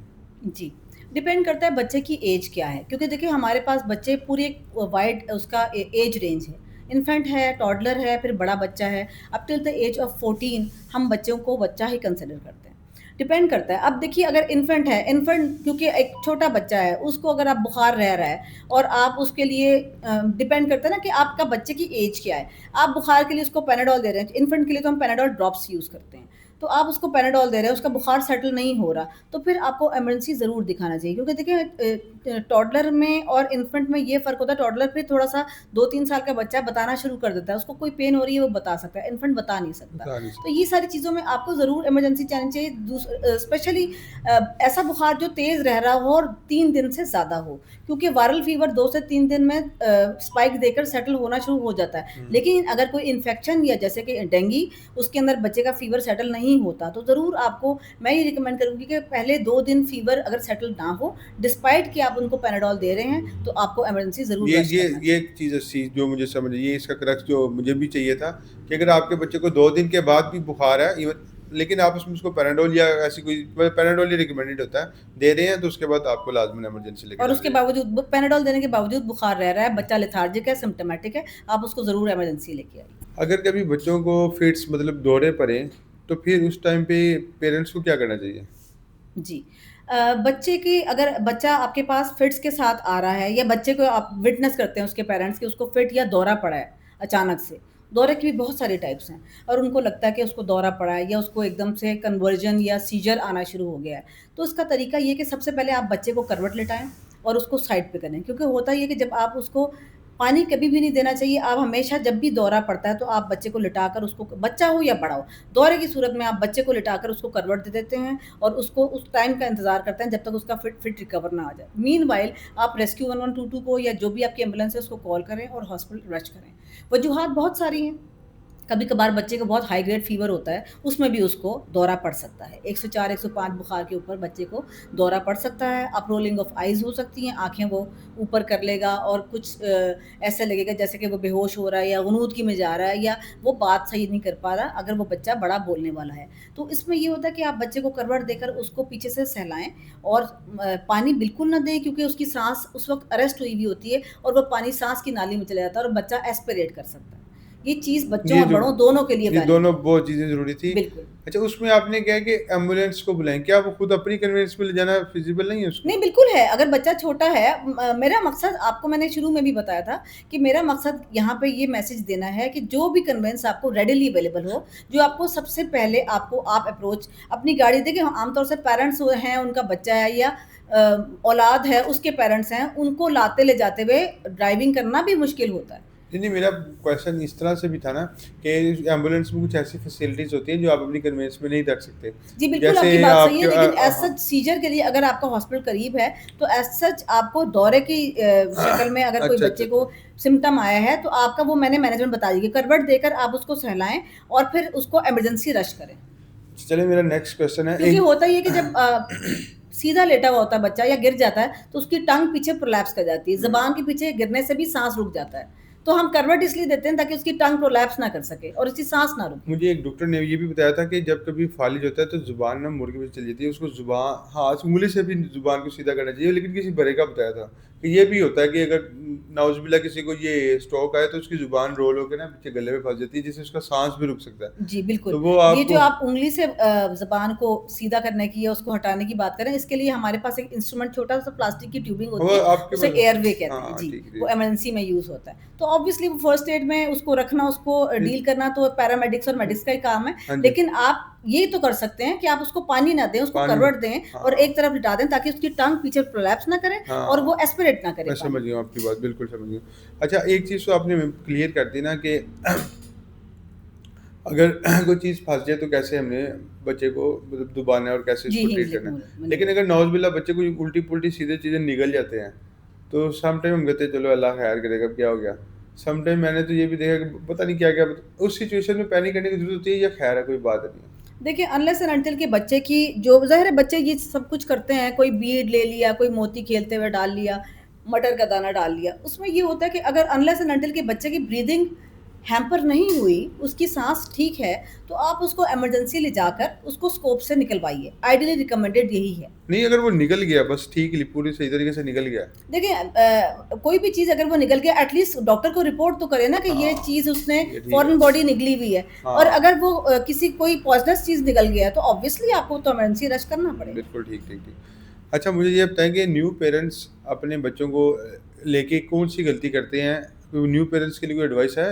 जी, डिपेंड करता है बच्चे की ऐज क्या है, क्योंकि देखिए हमारे पास बच्चे पूरे एक वाइड उसका ऐज रेंज है। इन्फेंट है, टॉडलर है, फिर बड़ा बच्चा है, up till the age of 14 हम बच्चों को बच्चा ही कंसिडर करते हैं। डिपेंड करता है, अब देखिए अगर इन्फेंट है, इन्फेंट क्योंकि एक छोटा बच्चा है, उसको अगर आप बुखार रह रहा है और आप उसके लिए डिपेंड करता है ना कि आपका बच्चे की ऐज क्या है। आप बुखार के लिए उसको पैनाडोल दे रहे हैं, इन्फेंट के लिए तो हम पैनाडोल ड्रॉप्स यूज़ करते हैं। तो आप उसको पैनाडोल दे रहे हैं, उसका बुखार सेटल नहीं हो रहा, तो फिर आपको इमरजेंसी ज़रूर दिखाना चाहिए, क्योंकि देखिए टॉडलर में और इन्फेंट में ये फ़र्क होता है, टॉडलर फिर थोड़ा-सा 2-3 साल का बच्चा बताना शुरू कर देता है, उसको कोई पेन हो रही है वो बता सकता है, इन्फेंट बता नहीं सकता। बता नहीं तो सकते। ये सारी चीज़ों में आपको ज़रूर इमरजेंसी जानी चाहिए, स्पेशली ऐसा बुखार जो तेज़ रह रहा हो और 3 दिन से ज़्यादा हो, क्योंकि वायरल फ़ीवर 2 से 3 दिन में स्पाइक देकर सेटल होना शुरू हो जाता है। हुँ। लेकिन अगर कोई इन्फेक्शन या जैसे कि डेंगू, उसके अंदर बच्चे का फ़ीवर सेटल नहीं होता, तो ज़रूर आपको मैं ये रिकमेंड करूँगी कि पहले 2 दिन फ़ीवर अगर सेटल ना हो, डिस्पाइट कि आप उनको पैनाडोल दे रहे हैं, तो आपको इमरजेंसी ज़रूर ये रश ये करना ये चाहिए। एक चीज़ अच्छी जो मुझे समझ आई, ये इसका क्रक्स जो मुझे भी चाहिए था कि अगर आपके बच्चे को 2 दिन के बाद भी बुखार है, इवन लेकिन आप उसमें उसको पैराडोल या ऐसी कोई पैराडोल ही रिकमेंडेड होता है, दे रहे हैं, तो उसके बाद आपको लाज़िमन इमरजेंसी लेके और जाना उसके चाहिए। बावजूद पैनाडोल देने के बावजूद बुखार रह रहा है, बच्चा लेथार्जिक है, सिम्प्टोमेटिक है, आप उसको ज़रूर इमरजेंसी लेके आइए। अगर कभी बच्चों को फिट्स मतलब दौरे पड़े, तो फिर उस टाइम पे पेरेंट्स को क्या करना चाहिए? जी। बच्चे की अगर बच्चा आपके पास फिट्स के साथ आ रहा है या बच्चे को आप विटनेस करते हैं उसके पेरेंट्स कि उसको फिट या दौरा पड़ा है अचानक से। दौरे के भी बहुत सारे टाइप्स हैं और उनको लगता है कि उसको दौरा पड़ा है या उसको एकदम से कन्वर्जन या सीजर आना शुरू हो गया है। तो उसका तरीका ये है कि सबसे पहले आप बच्चे को करवट लिटाएँ और उसको साइड पे करें, क्योंकि होता ये है कि जब आप उसको पानी कभी भी नहीं देना चाहिए। आप हमेशा जब भी दौरा पड़ता है तो आप बच्चे को लिटाकर उसको, बच्चा हो या बड़ा हो, दौरे की सूरत में आप बच्चे को लिटाकर उसको करवट दे देते हैं और उसको उस टाइम का इंतज़ार करते हैं जब तक उसका फिट रिकवर ना आ जाए। मीनवाइल आप रेस्क्यू 1122 को या जो भी आपकी एम्बुलेंस है उसको कॉल करें और हॉस्पिटल रश करें। वजूहात बहुत सारी हैं। कभी कभार बच्चे को बहुत हाई ग्रेड फीवर होता है, उसमें भी उसको दौरा पड़ सकता है। 104 105 बुखार के ऊपर बच्चे को दौरा पड़ सकता है। अपरोलिंग ऑफ आइज़ हो सकती हैं, आँखें वो ऊपर कर लेगा और कुछ ऐसा लगेगा जैसे कि वो बेहोश हो रहा है या गुनूदगी में जा रहा है या वो बात सही नहीं कर पा रहा, अगर वो बच्चा बड़ा बोलने वाला है। तो इसमें ये होता है कि आप बच्चे को करवट देकर उसको पीछे से सहलाएँ और पानी बिल्कुल ना दें, क्योंकि उसकी साँस उस वक़्त अरेस्ट हुई हुई होती है और वो पानी साँस की नाली में चला जाता है और बच्चा एस्पिरेट कर सकता है। ये चीज़ बच्चों ये और जो बड़ों दोनों के लिए ये वैलिड दोनों है। बहुत चीज़ें ज़रूरी थी। बिल्कुल। अच्छा, उसमें आपने क्या है कि एम्बुलेंस को बुलाएँ, क्या वो खुद अपनी कन्वेंस में ले जाना फिज़िबल नहीं है उसको? नहीं, बिल्कुल है। अगर बच्चा छोटा है, मेरा मकसद आपको मैंने शुरू में भी बताया था कि मेरा मकसद यहाँ पे ये मैसेज देना है कि जो भी कन्वेंस आपको रेडिली अवेलेबल हो, जो आपको सबसे पहले आपको आप अप्रोच अपनी गाड़ी देखिए, आमतौर से पेरेंट्स हैं, उनका बच्चा है या औलाद है, उसके पेरेंट्स हैं, उनको लाते ले जाते हुए ड्राइविंग करना भी मुश्किल होता है। नहीं, नहीं, मेरा क्वेश्चन इस तरह से भी था ना कि एम्बुलेंस में कुछ ऐसी फैसिलिटीज़ होती हैं जो आप अपनी कन्वेंस में नहीं रख सकते। जी, बिल्कुल जैसे आपकी बात सही है, आपके लेकिन एज़ हाँ, सच सीजर के लिए अगर आपका हॉस्पिटल करीब है, तो एज़ सच आपको दौरे की शक्ल में अगर कोई अच्छा, अच्छा, बच्चे को अच्छा। सिम्पटम आया है, तो आपका वो मैंने मैनेजमेंट बता दी कि करवट देकर आप उसको सहलाएँ और फिर उसको इमरजेंसी रश करें। चलिए, मेरा नेक्स्ट क्वेश्चन है क्योंकि एक होता ये है कि जब सीधा लेटा हुआ होता है बच्चा या गिर जाता है, तो उसकी टंग पीछे प्रोलैप्स कर जाती है। हुँ। ज़ुबान के पीछे गिरने से भी साँस रुक जाता है। तो हम करवट इसलिए देते हैं ताकि उसकी टंग प्रोलैप्स ना कर सके और उसकी साँस ना रुके। मुझे एक डॉक्टर ने ये भी बताया था कि जब कभी फालिज होता है तो ज़ुबान ना मुड़ के पीछे चली जाती है, उसको ज़ुबान हाँ, उँगली से भी ज़ुबान को सीधा करना चाहिए, लेकिन किसी बड़े का बताया था कि ये भी होता है कि अगर नाउज़ुबिल्लाह किसी को ये स्ट्रोक आए तो उसकी ज़ुबान रोल होके ना पीछे गले में फँस जाती है, जिससे उसका साँस भी रुक सकता है। जी, बिल्कुल। तो वो ये जो आपको आप उँगली से ज़ुबान को सीधा करने की या उसको हटाने की बात कर रहे हैं, इसके लिए हमारे पास एक इंस्ट्रूमेंट छोटा-सा प्लास्टिक की ट्यूबिंग वो होती है, आपके उसे पास एयरवे कहते हैं। हाँ, जी, ठीक वो है। इमरजेंसी में यूज़ होता है। तो ऑब्वियसली वो फर्स्ट एड में उसको रखना, उसको फिर डील करना तो पैरामेडिक्स और मेडिक्स का ही काम है। हाँ जी, लेकिन आप ये तो कर सकते हैं कि आप उसको पानी ना दें, उसको पानी करवट दें और हाँ, एक तरफ लिटा दें ताकि उसकी टंग पीछे प्रोलैप्स ना करे और हाँ। वो एस्पिरेट ना करे मैं पानी समझ को। गया हूँ आपकी बात, बिल्कुल समझ गया। अच्छा, एक चीज़ तो आपने क्लियर कर दी ना कि अगर कोई चीज़ फँस जाए तो कैसे हमें बच्चे को मतलब दबाना है और कैसे जी, इसको ट्रीट हिंग करना है। लेकिन निगल अगर नाउज़ुबिल्लाह बच्चे को उल्टी-पुल्टी सीधे चीज़ें निगल जाते हैं, तो सम टाइम हम कहते हैं चलो अल्लाह खैर करेगा, अब क्या हो गया। सम टाइम मैंने तो ये भी देखा कि पता नहीं क्या-क्या उस सिचुएशन में पैनिक करने की ज़रूरत होती है या खैर है, कोई बात नहीं है। देखिए, अनलेस एंड अनटिल कि बच्चे की जो ज़ाहिर है बच्चे ये सब कुछ करते हैं, कोई बीड ले लिया, कोई मोती खेलते हुए डाल लिया, मटर का दाना डाल लिया। उसमें ये होता है कि अगर अनलेस एंड अनटिल कि बच्चे की ब्रीथिंग हैम्पर नहीं हुई, उसकी साँस ठीक है, तो आप उसको इमरजेंसी ले जाकर उसको स्कोप से निकलवाइए। आइडियली रिकमेंडेड यही है। नहीं, अगर वो निकल गया बस ठीक पूरी सही तरीके से निकल गया। देखिए कोई भी चीज़ अगर वो निकल गया, एटलीस्ट डॉक्टर को रिपोर्ट तो करे ना कि ये हाँ, चीज़ उसने ये ठीक है। फॉरेन बॉडी निगली हुई है। और हाँ, अगर वो किसी कोई पॉइज़नस चीज़ निकल गया है, तो ऑब्वियसली आपको तो इमरजेंसी रश करना पड़ेगा। बिल्कुल ठीक, ठीक, ठीक। अच्छा, मुझे ये बताएँ कि न्यू पेरेंट्स अपने बच्चों को लेके कौन-सी गलती करते हैं? तो न्यू पेरेंट्स के लिए कोई एडवाइस है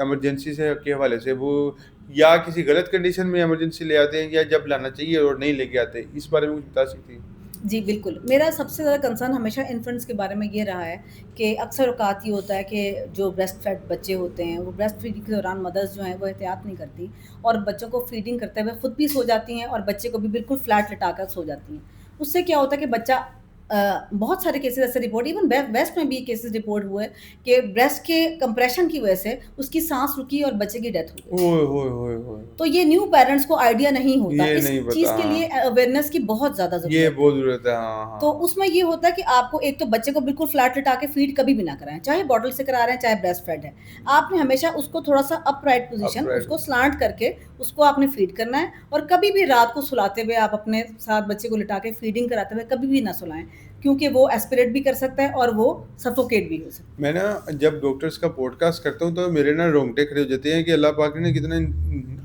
इमरजेंसी से के हवाले से? वो या किसी गलत कंडीशन में इमरजेंसी ले आते हैं या जब लाना चाहिए और नहीं लेके आते? इस बारे में कुछ बता सकती हैं? जी, बिल्कुल। मेरा सबसे ज़्यादा कंसर्न हमेशा इन्फेंट्स के बारे में ये रहा है कि अक्सर औक़ात ये होता है कि जो ब्रेस्ट फेड बच्चे होते हैं, वो ब्रेस्ट फीडिंग के दौरान मदर्स जो हैं, वो एहतियात नहीं करती और बच्चों को फीडिंग करते हुए खुद भी सो जाती हैं और बच्चे को भी बिल्कुल फ्लैट लिटाकर सो जाती हैं। उससे क्या होता है कि बच्चा बहुत सारे केसेज़ ऐसे रिपोर्ट, इवन वेस्ट में भी केसेज़ रिपोर्ट हुए कि ब्रेस्ट के कंप्रेशन की वजह से उसकी साँस रुकी और बच्चे की डेथ हो गई। ओए होए होए होए! तो ये न्यू पेरेंट्स को आइडिया नहीं होता। ये इस नहीं चीज़ पता, के लिए हाँ। अवेयरनेस की बहुत ज़्यादा ये ज़रूरत है। बहुत ज़रूरत है। हाँ, तो हाँ। उसमें ये होता है कि आपको एक तो बच्चे को बिल्कुल फ्लैट लिटा के फीड कभी भी ना कराएँ, चाहे बॉटल से करा रहे हैं, चाहे ब्रेस्ट फेड है। आपने हमेशा उसको थोड़ा-सा अपराइट पोज़ीशन, अपराइट उसको स्लांट करके उसको आपने फीड करना है और कभी भी रात को सुलाते हुए आप अपने साथ बच्चे को लिटा के फीडिंग कराते हुए कभी भी ना सुलाएँ, क्योंकि वो एस्पिरेट भी कर सकता है और वो सफोकेट भी हो सकता है। मैं ना जब डॉक्टर्स का पॉडकास्ट करता हूँ तो मेरे ना रोंगटे खड़े हो जाते हैं कि अल्लाह पाक ने कितना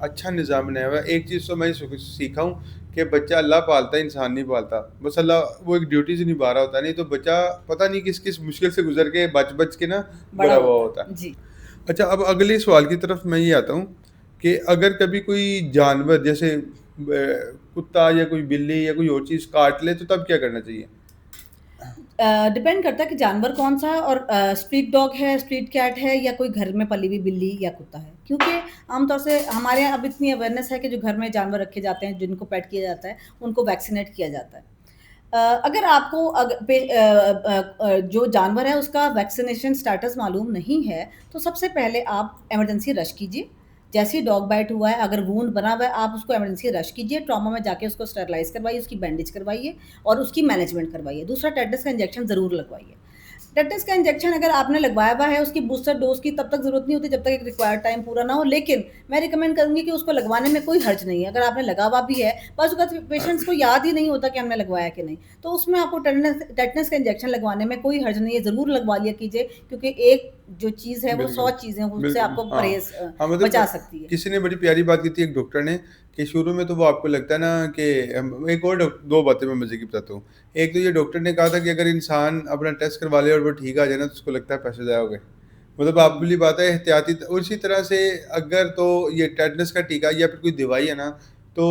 अच्छा निज़ाम बनाया हुआ है। एक चीज़ तो मैं सीखा हूँ कि बच्चा अल्लाह पालता है, इंसान नहीं पालता। बस अल्लाह वो एक ड्यूटी से निभा रहा होता है, नहीं तो बच्चा पता नहीं किस-किस मुश्किल से गुज़र के बच-बच के ना बड़ा बड़ा हुआ होता होता है। जी। है। अच्छा, अब अगले सवाल की तरफ मैं ये आता हूँ कि अगर कभी कोई जानवर जैसे कुत्ता या कोई बिल्ली या कोई और चीज़ काट ले तो तब क्या करना चाहिए? डिपेंड करता है कि जानवर कौन-सा है और स्ट्रीट डॉग है, स्ट्रीट कैट है या कोई घर में पली हुई बिल्ली या कुत्ता है। क्योंकि आमतौर से हमारे यहाँ अब इतनी अवेयरनेस है कि जो घर में जानवर रखे जाते हैं, जिनको पेट किया जाता है, उनको वैक्सीनेट किया जाता है। अगर आपको जो जानवर है उसका वैक्सीनेशन स्टेटस मालूम नहीं है, तो सबसे पहले आप इमरजेंसी रश कीजिए। जैसे ही डॉग बाइट हुआ है, अगर वुंड बना हुआ है, आप उसको इमरजेंसी रश कीजिए, ट्रॉमा में जाके उसको स्टरलाइज़ करवाइए, उसकी बैंडेज करवाइए और उसकी मैनेजमेंट करवाइए। दूसरा टेटनस का इंजेक्शन ज़रूर लगवाइए। टेटनस का इंजेक्शन अगर आपने लगवाया हुआ है, उसकी बूस्टर डोज़ की तब तक ज़रूरत नहीं होती जब तक एक रिक्वायर्ड टाइम पूरा ना हो, लेकिन मैं रिकमेंड करूँगी कि उसको लगवाने में कोई हर्ज नहीं है। अगर आपने लगा हुआ भी है, बस उसका पेशेंट्स को याद ही नहीं होता कि हमने लगवाया कि नहीं, तो उसमें आपको टेटनस का इंजेक्शन लगवाने में कोई हर्ज नहीं है, ज़रूर लगवा लिया कीजिए क्योंकि एक जो चीज़ है वो 100 बिल्कुल, चीज़ें उससे बिल्कुल। आपको हाँ, परहेज़ हाँ, बचा मतलब सकती है। किसी ने बड़ी प्यारी बात की थी एक डॉक्टर ने कि शुरू में तो वो आपको लगता है ना कि एक और 2 बातें मैं मज़े की बताता हूँ। एक तो ये डॉक्टर ने कहा था कि अगर इंसान अपना टेस्ट करवा ले और वो ठीक आ जाए ना तो उसको लगता है पैसे ज़ाया हो गए। मतलब आप हुँ, वाली बात है एहतियाती और इसी तरह से अगर तो ये टेटनस का टीका या फिर कोई दवाई है ना, तो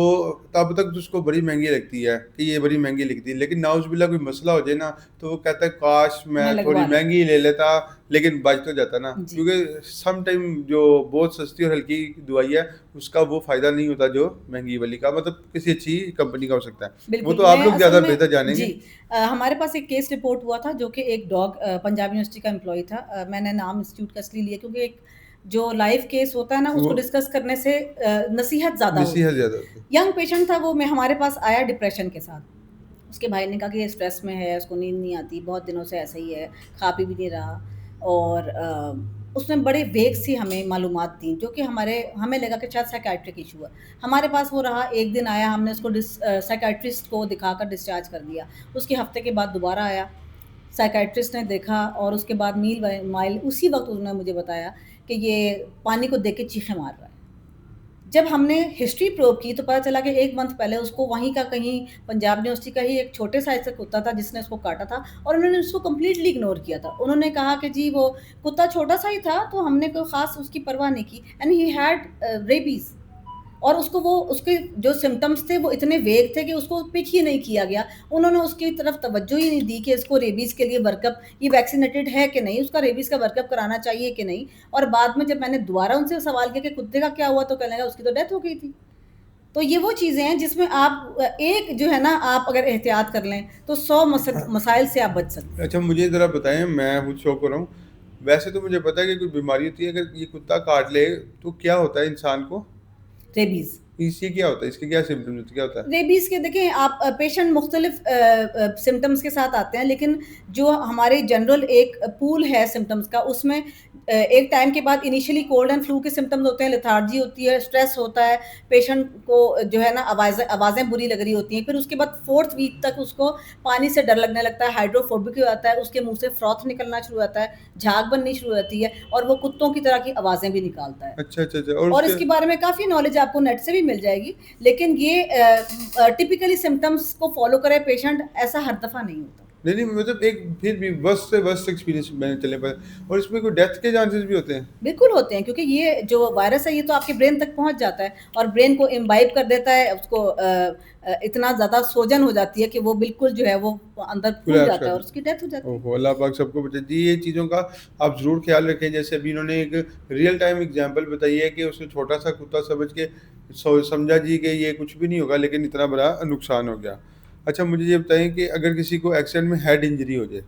तब तक तो उसको बड़ी महँगी लगती है कि ये बड़ी महँगी लिख दी। लेकिन नाउज़ुबिल्लाह कोई मसला हो जाए ना, तो वो कहता है काश मैं मैं थोड़ी लगवा लेता। महँगी ले लेता लेकिन बच तो जाता ना। जी, क्योंकि सम टाइम जो बहुत सस्ती और हल्की दवाई है, उसका वो फ़ायदा नहीं होता जो महँगी वाली का मतलब किसी अच्छी कंपनी का हो सकता है। वो बिल्कुल, तो आप मैं लोग असल ज़्यादा में बेहतर जी। जानेंगे। हमारे पास एक केस रिपोर्ट हुआ था जो कि एक डॉग पंजाब यूनिवर्सिटी का एम्प्लॉयी था। मैंने नाम इंस्टीट्यूट का इसलिए लिया क्योंकि एक जो लाइव केस होता है ना, वो उसको डिस्कस करने से नसीहत ज़्यादा नसीहत होती है। ज़्यादा होती है। यंग पेशेंट था वो मैं हमारे पास आया डिप्रेशन के साथ। उसके भाई ने कहा कि ये स्ट्रेस में है, उसको नींद नहीं आती, बहुत दिनों से ऐसा ही है, खा-पी भी नहीं रहा और उसने बड़े वेग सी हमें मालूमात दी, जो कि हमें लगा कि शायद साइकियाट्रिक इश्यू है। हमारे पास वो रहा, 1 दिन आया, हमने उसको साइकियाट्रिस्ट को दिखाकर डिस्चार्ज कर दिया। उसके हफ्ते के बाद दोबारा आया, साइकियाट्रिस्ट ने देखा और उसके बाद मील व माइल उसी वक़्त उन्होंने मुझे बताया कि ये पानी को देख के चीखें मार रहा है। जब हमने हिस्ट्री प्रोब की तो पता चला कि 1 मंथ पहले उसको वहीं का कहीं पंजाब यूनिवर्सिटी का ही एक छोटे साइज़ का कुत्ता था जिसने उसको काटा था और उन्होंने उसको कंप्लीटली इग्नोर किया था। उन्होंने कहा कि जी वो कुत्ता छोटा-सा ही था तो हमने कोई ख़ास उसकी परवाह नहीं की एंड ही हैड रेबीज़ और उसको वो उसके जो सिम्पटम्स थे वो इतने वेग थे कि उसको पिक ही नहीं किया गया। उन्होंने उसकी तरफ तवज्जो ही नहीं दी कि इसको रेबीज़ के लिए वर्कअप ये वैक्सीनेटेड है कि नहीं, उसका रेबीज़ का वर्कअप कराना चाहिए कि नहीं और बाद में जब मैंने दोबारा उनसे सवाल किया कि कुत्ते का क्या हुआ? तो कहने लगा उसकी तो डेथ हो गई थी। तो ये वो चीज़ें हैं जिसमें आप एक जो है ना आप अगर एहतियात कर लें तो 100 मसाइल से आप बच सकते हैं। अच्छा मुझे ज़रा बताएँ, मैं खुद शौक हो रहा हूँ। वैसे तो मुझे पता है कि कोई बीमारी होती है, अगर ये कुत्ता काट ले तो क्या होता है इंसान को? रेबीज़। इससे क्या होता है? इसके क्या सिम्पटम्स होते हैं? क्या होता है? रेबीज़ के देखें आप पेशेंट मुख्तलिफ सिम्पटम्स के साथ आते हैं, लेकिन जो हमारे जनरल एक पूल है सिम्पटम्स का, उसमें एक टाइम के बाद इनिशियली कोल्ड एंड फ्लू के सिम्पटम्स होते हैं, लेथार्जी होती है, स्ट्रेस होता है, पेशेंट को जो है ना आवाज़ें बुरी लग रही होती हैं। फिर उसके बाद 4th वीक तक उसको पानी से डर लगने लगता है, हाइड्रोफोबिक हो जाता है, उसके मुँह से फ्रॉथ निकलना शुरू हो जाता है, झाग बननी शुरू हो जाती है और वो कुत्तों की तरह की आवाज़ें भी निकालता है। अच्छा, अच्छा, अच्छा और और उसके इसके बारे में काफ़ी नॉलेज आपको नेट से भी मिल जाएगी, लेकिन ये टिपिकली सिम्पटम्स को फ़ॉलो करे पेशेंट ऐसा हर दफ़ा नहीं होता। नहीं, नहीं मतलब एक फिर भी वर्स्ट से वर्स्ट एक्सपीरियंस मैंने चलने पर और इसमें कोई डेथ के चांसेस भी होते हैं? बिल्कुल होते हैं क्योंकि ये जो वायरस है ये तो आपके ब्रेन तक पहुँच जाता है और ब्रेन को इम्बाइब कर देता है, उसको इतना ज़्यादा सोजन हो जाती है कि वो बिल्कुल जो है वो अंदर फूल कोलैप्स जाता कर है और दें। उसकी डेथ हो जाती है। ओहो! अल्लाह पाक सबको बचा जी, ये चीज़ों का आप ज़रूर ख़्याल रखें। जैसे अभी इन्होंने एक रियल टाइम एग्ज़ाम्पल बताई है कि उसने छोटा-सा कुत्ता समझ के समझा जी कि ये कुछ भी नहीं होगा, लेकिन इतना बड़ा नुकसान हो गया। अच्छा मुझे ये बताइए कि अगर किसी को एक्सीडेंट में हेड इंजरी हो जाए,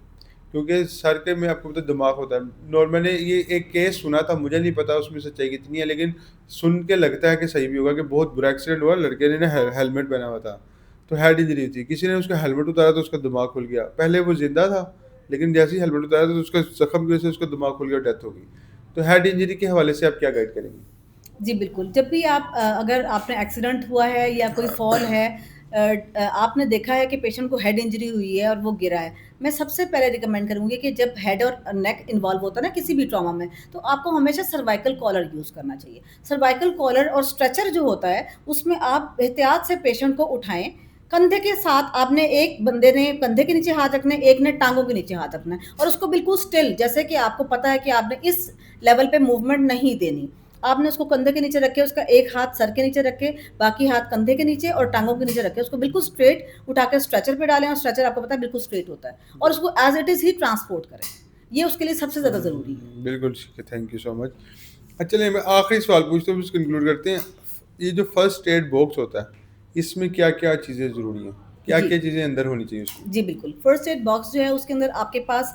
क्योंकि सर के में आपको पता है दिमाग होता है। मैंने ये एक केस सुना था, मुझे नहीं पता उसमें सच्चाई कितनी है, लेकिन सुन के लगता है कि सही भी होगा कि बहुत बुरा एक्सीडेंट हुआ, लड़के ने ना हेलमेट पहना हुआ था। तो हेड इंजरी थी, किसी ने उसका हेलमेट उतारा तो उसका दिमाग खुल गया। पहले वो ज़िंदा था, लेकिन जैसे ही हेलमेट उतारा तो उसका ज़ख्म की वजह से उसका दिमाग खुल गया और डेथ हो गई। तो हेड इंजरी के हवाले से आप क्या गाइड करेंगे? जी, बिल्कुल। जब भी आप अगर आपने एक्सीडेंट हुआ है या कोई फ़ॉल है आपने देखा है कि पेशेंट को हेड इंजरी हुई है और वो गिरा है, मैं सबसे पहले रिकमेंड करूँगी कि जब हेड और नेक इन्वॉल्व होता है ना किसी भी ट्रॉमा में, तो आपको हमेशा सर्वाइकल कॉलर यूज़ करना चाहिए। सर्वाइकल कॉलर और स्ट्रेचर जो होता है, उसमें आप एहतियात से पेशेंट को उठाएँ, कंधे के साथ आपने एक बंदे ने कंधे के नीचे हाथ रखना है, एक ने टाँगों के नीचे हाथ रखना है और उसको बिल्कुल स्टिल, जैसे कि आपको पता है कि आपने इस लेवल पे मूवमेंट नहीं देनी। आपने उसको कंधे के नीचे रखे, उसका एक हाथ सर के नीचे रखे, बाकी हाथ कंधे के नीचे और टाँगों के नीचे रखे, उसको बिल्कुल स्ट्रेट उठा के स्ट्रेचर पे डालें और स्ट्रेचर आपको पता है बिल्कुल स्ट्रेट होता है और उसको as it is he transport करें। ये उसके लिए सबसे ज़्यादा ज़रूरी है। बिल्कुल ठीक है, थैंक यू सो मच। अच्छा, चलिए मैं आखिरी सवाल पूछता हूँ, फिर कंक्लूड करते हैं। ये जो फर्स्ट एड बॉक्स होता है, इसमें क्या-क्या चीज़ें ज़रूरी हैं? जी। क्या-क्या चीज़ें अंदर होनी चाहिए उसमें? जी, बिल्कुल। फर्स्ट एड बॉक्स जो है उसके अंदर आपके पास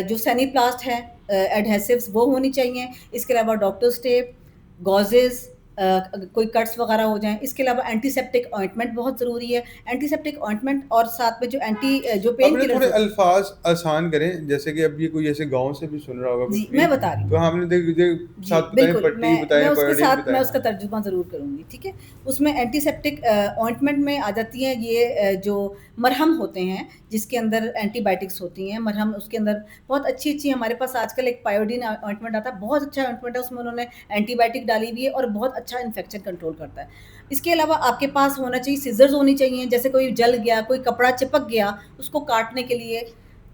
जो सैनिप्लास्ट है, एडहेसिव्स वो होनी चाहिए। इसके अलावा डॉक्टर्स टेप, गॉज़ेज़, कोई कट्स वगैरह हो जाएँ। इसके अलावा एंटीसेप्टिक ऑइंटमेंट बहुत ज़रूरी है। एंटीसेप्टिक ऑइंटमेंट और साथ में जो पेन अपने किलर्स थोड़े होते हैं। अल्फाज आसान करें, जैसे कि अब ये कोई ऐसे गाँव से भी सुन रहा होगा कुछ जी, भी, मैं बता रही तो हूँ। हमने देख जी, साथ बताएँ, बिल्कुल, पट्टी बताएँ, कोयोडीन मैं बताएँ। उसका हाँ। तर्जुमा ज़रूर करूँगी, ठीक है? उसमें एंटीसेप्टिक ऑइंटमेंट में आ जाती हैं ये जो मरहम होते हैं, जिसके अंदर एंटीबायोटिक्स होती हैं, मरहम उसके अंदर बहुत अच्छी-अच्छी हमारे पास आजकल एक पायोडीन ऑइंटमेंट आता है, बहुत अच्छा ऑइंटमेंट है, उसमें उन्होंने एंटीबायोटिक डाली हुई है और बहुत अच्छा इन्फेक्शन कंट्रोल करता है। इसके अलावा आपके पास होना चाहिए सिज़र्स होनी चाहिए, जैसे कोई जल गया, कोई कपड़ा चिपक गया, उसको काटने के लिए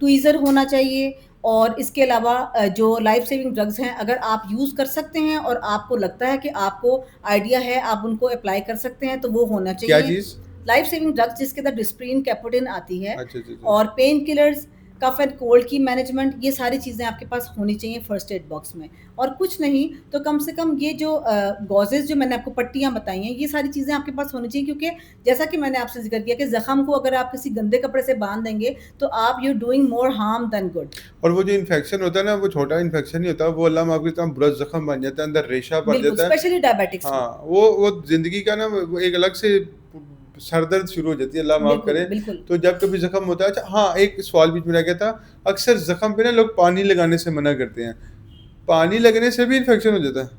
ट्वीज़र होना चाहिए और इसके अलावा जो लाइफ सेविंग ड्रग्स हैं, अगर आप यूज़ कर सकते हैं और आपको लगता है कि आपको आइडिया है, आप उनको अप्लाई कर सकते हैं, तो वो होना क्या चाहिए। चीज़? लाइफ सेविंग ड्रग्स जिसके अंदर डिस्प्रिन, कैप्टोडिन आती है अच्छा, अच्छा, अच्छा। और pain killers, cough and cold की मैनेजमेंट, ये सारी चीज़ें आपके पास होनी चाहिए फर्स्ट एड बॉक्स में। और कुछ नहीं तो कम से कम ये जो गॉज़ेज़ जो मैंने आपको पट्टियाँ बताई हैं, ये सारी चीज़ें आपके पास होनी चाहिए क्योंकि जैसा कि मैंने आपसे ज़िक्र किया कि ज़ख्म को अगर आप किसी गंदे कपड़े से बाँध देंगे, तो आप you are doing more harm than good. और वो जो इन्फेक्शन होता है ना, वो छोटा इन्फेक्शन नहीं होता, वो अल्लाह माफ़ करे, इतना बुरा ज़ख्म बन जाता है, अंदर रेशा पड़ बिल्कुल, जाता है। स्पेशली डायबिटिक्स को। हाँ, वो ज़िंदगी का ना वो एक अलग से सर दर्द शुरू हो जाती है, अल्लाह माफ़ बिल्कुल, करे। बिल्कुल। तो जब कभी ज़ख्म होता है, अच्छा हाँ, एक सवाल बीच में रह गया था, अक्सर ज़ख्म पे ना लोग पानी लगाने से मना करते हैं। पानी लगने से भी इन्फेक्शन हो जाता है?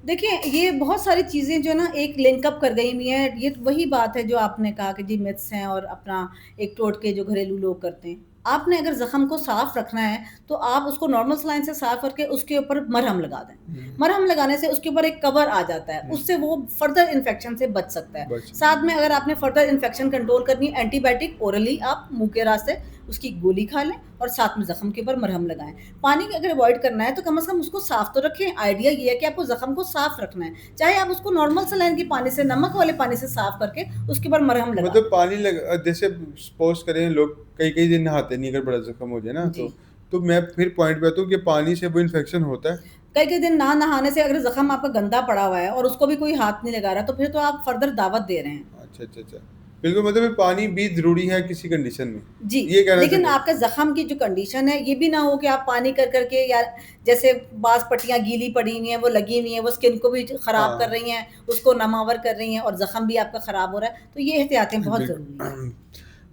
देखिए, ये बहुत सारी चीज़ें जो ना एक लिंक अप कर गई हुई हैं, ये वही बात है जो आपने कहा कि जी मिथ्स हैं और अपना एक टोटके जो घरेलू लोग करते हैं। आपने अगर ज़ख्म को साफ़ रखना है, तो आप उसको नॉर्मल सलाइन से साफ़ करके उसके ऊपर मरहम लगा दें। हुँ, मरहम लगाने से उसके ऊपर एक कवर आ जाता है, हुँ, उससे वो फर्दर इन्फेक्शन से बच सकता है। बस। साथ में अगर आपने फर्दर इन्फेक्शन कंट्रोल करनी है, एंटीबायोटिक ओरली आप मुँह के रास्ते उसकी गोली खा लें और साथ में ज़ख्म के ऊपर मरहम लगाएँ। पानी अगर अवॉइड करना है तो कम से कम उसको साफ़ तो रखें। आइडिया ये है कि आपको ज़ख्म को साफ़ रखना है। चाहे आप उसको नॉर्मल सलाइन के पानी से, नमक वाले पानी से साफ़ करके उसके ऊपर मरहम लगा मतलब दें। पानी जैसे सपोज़ करें लोग कई-कई दिन नहाते नहीं, अगर बड़ा ज़ख्म हो जाए ना, जी। तो मैं फिर पॉइंट पे आता हूँ कि पानी से वो इन्फेक्शन होता है? कई-कई दिन ना नहाने से अगर ज़ख्म आपका गंदा पड़ा हुआ है और उसको भी कोई हाथ नहीं लगा रहा, तो फिर तो आप फर्दर दावत दे रहे हैं। अच्छा, अच्छा, अच्छा। बिल्कुल, मतलब ये पानी भी ज़रूरी है किसी कंडीशन में, जी, ये कहना लेकिन चाहते हैं। आपका ज़ख्म की जो कंडीशन है, ये भी ना हो कि आप पानी कर के या जैसे बाज़ पट्टियाँ गीली पड़ी हुई हैं, वो लगी हुई हैं, वो स्किन को भी ख़राब कर हाँ, रही हैं, उसको नमावर कर रही हैं और ज़ख्म भी आपका ख़राब हो रहा है। तो ये एहतियातें बहुत ज़रूरी हैं। बिल्कुल।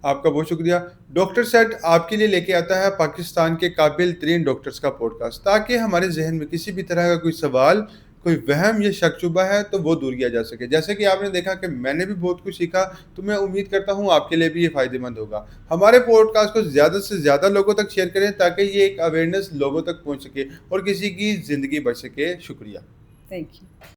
आपका बहुत शुक्रिया। डॉक्टर सेट आपके लिए लेके आता है पाकिस्तान के काबिल तरीन डॉक्टर्स का पॉडकास्ट, ताकि हमारे ज़हन में किसी भी तरह का कोई सवाल, कोई वहम या शक शुबा है, तो वो दूर किया जा सके। जैसे कि आपने देखा कि मैंने भी बहुत कुछ सीखा, तो मैं उम्मीद करता हूँ आपके लिए भी ये फ़ायदेमंद होगा। हमारे पॉडकास्ट को ज़्यादा से ज़्यादा लोगों तक शेयर करें, ताकि ये एक अवेयरनेस लोगों तक पहुँच सके और किसी की ज़िंदगी बच सके। शुक्रिया। Thank you.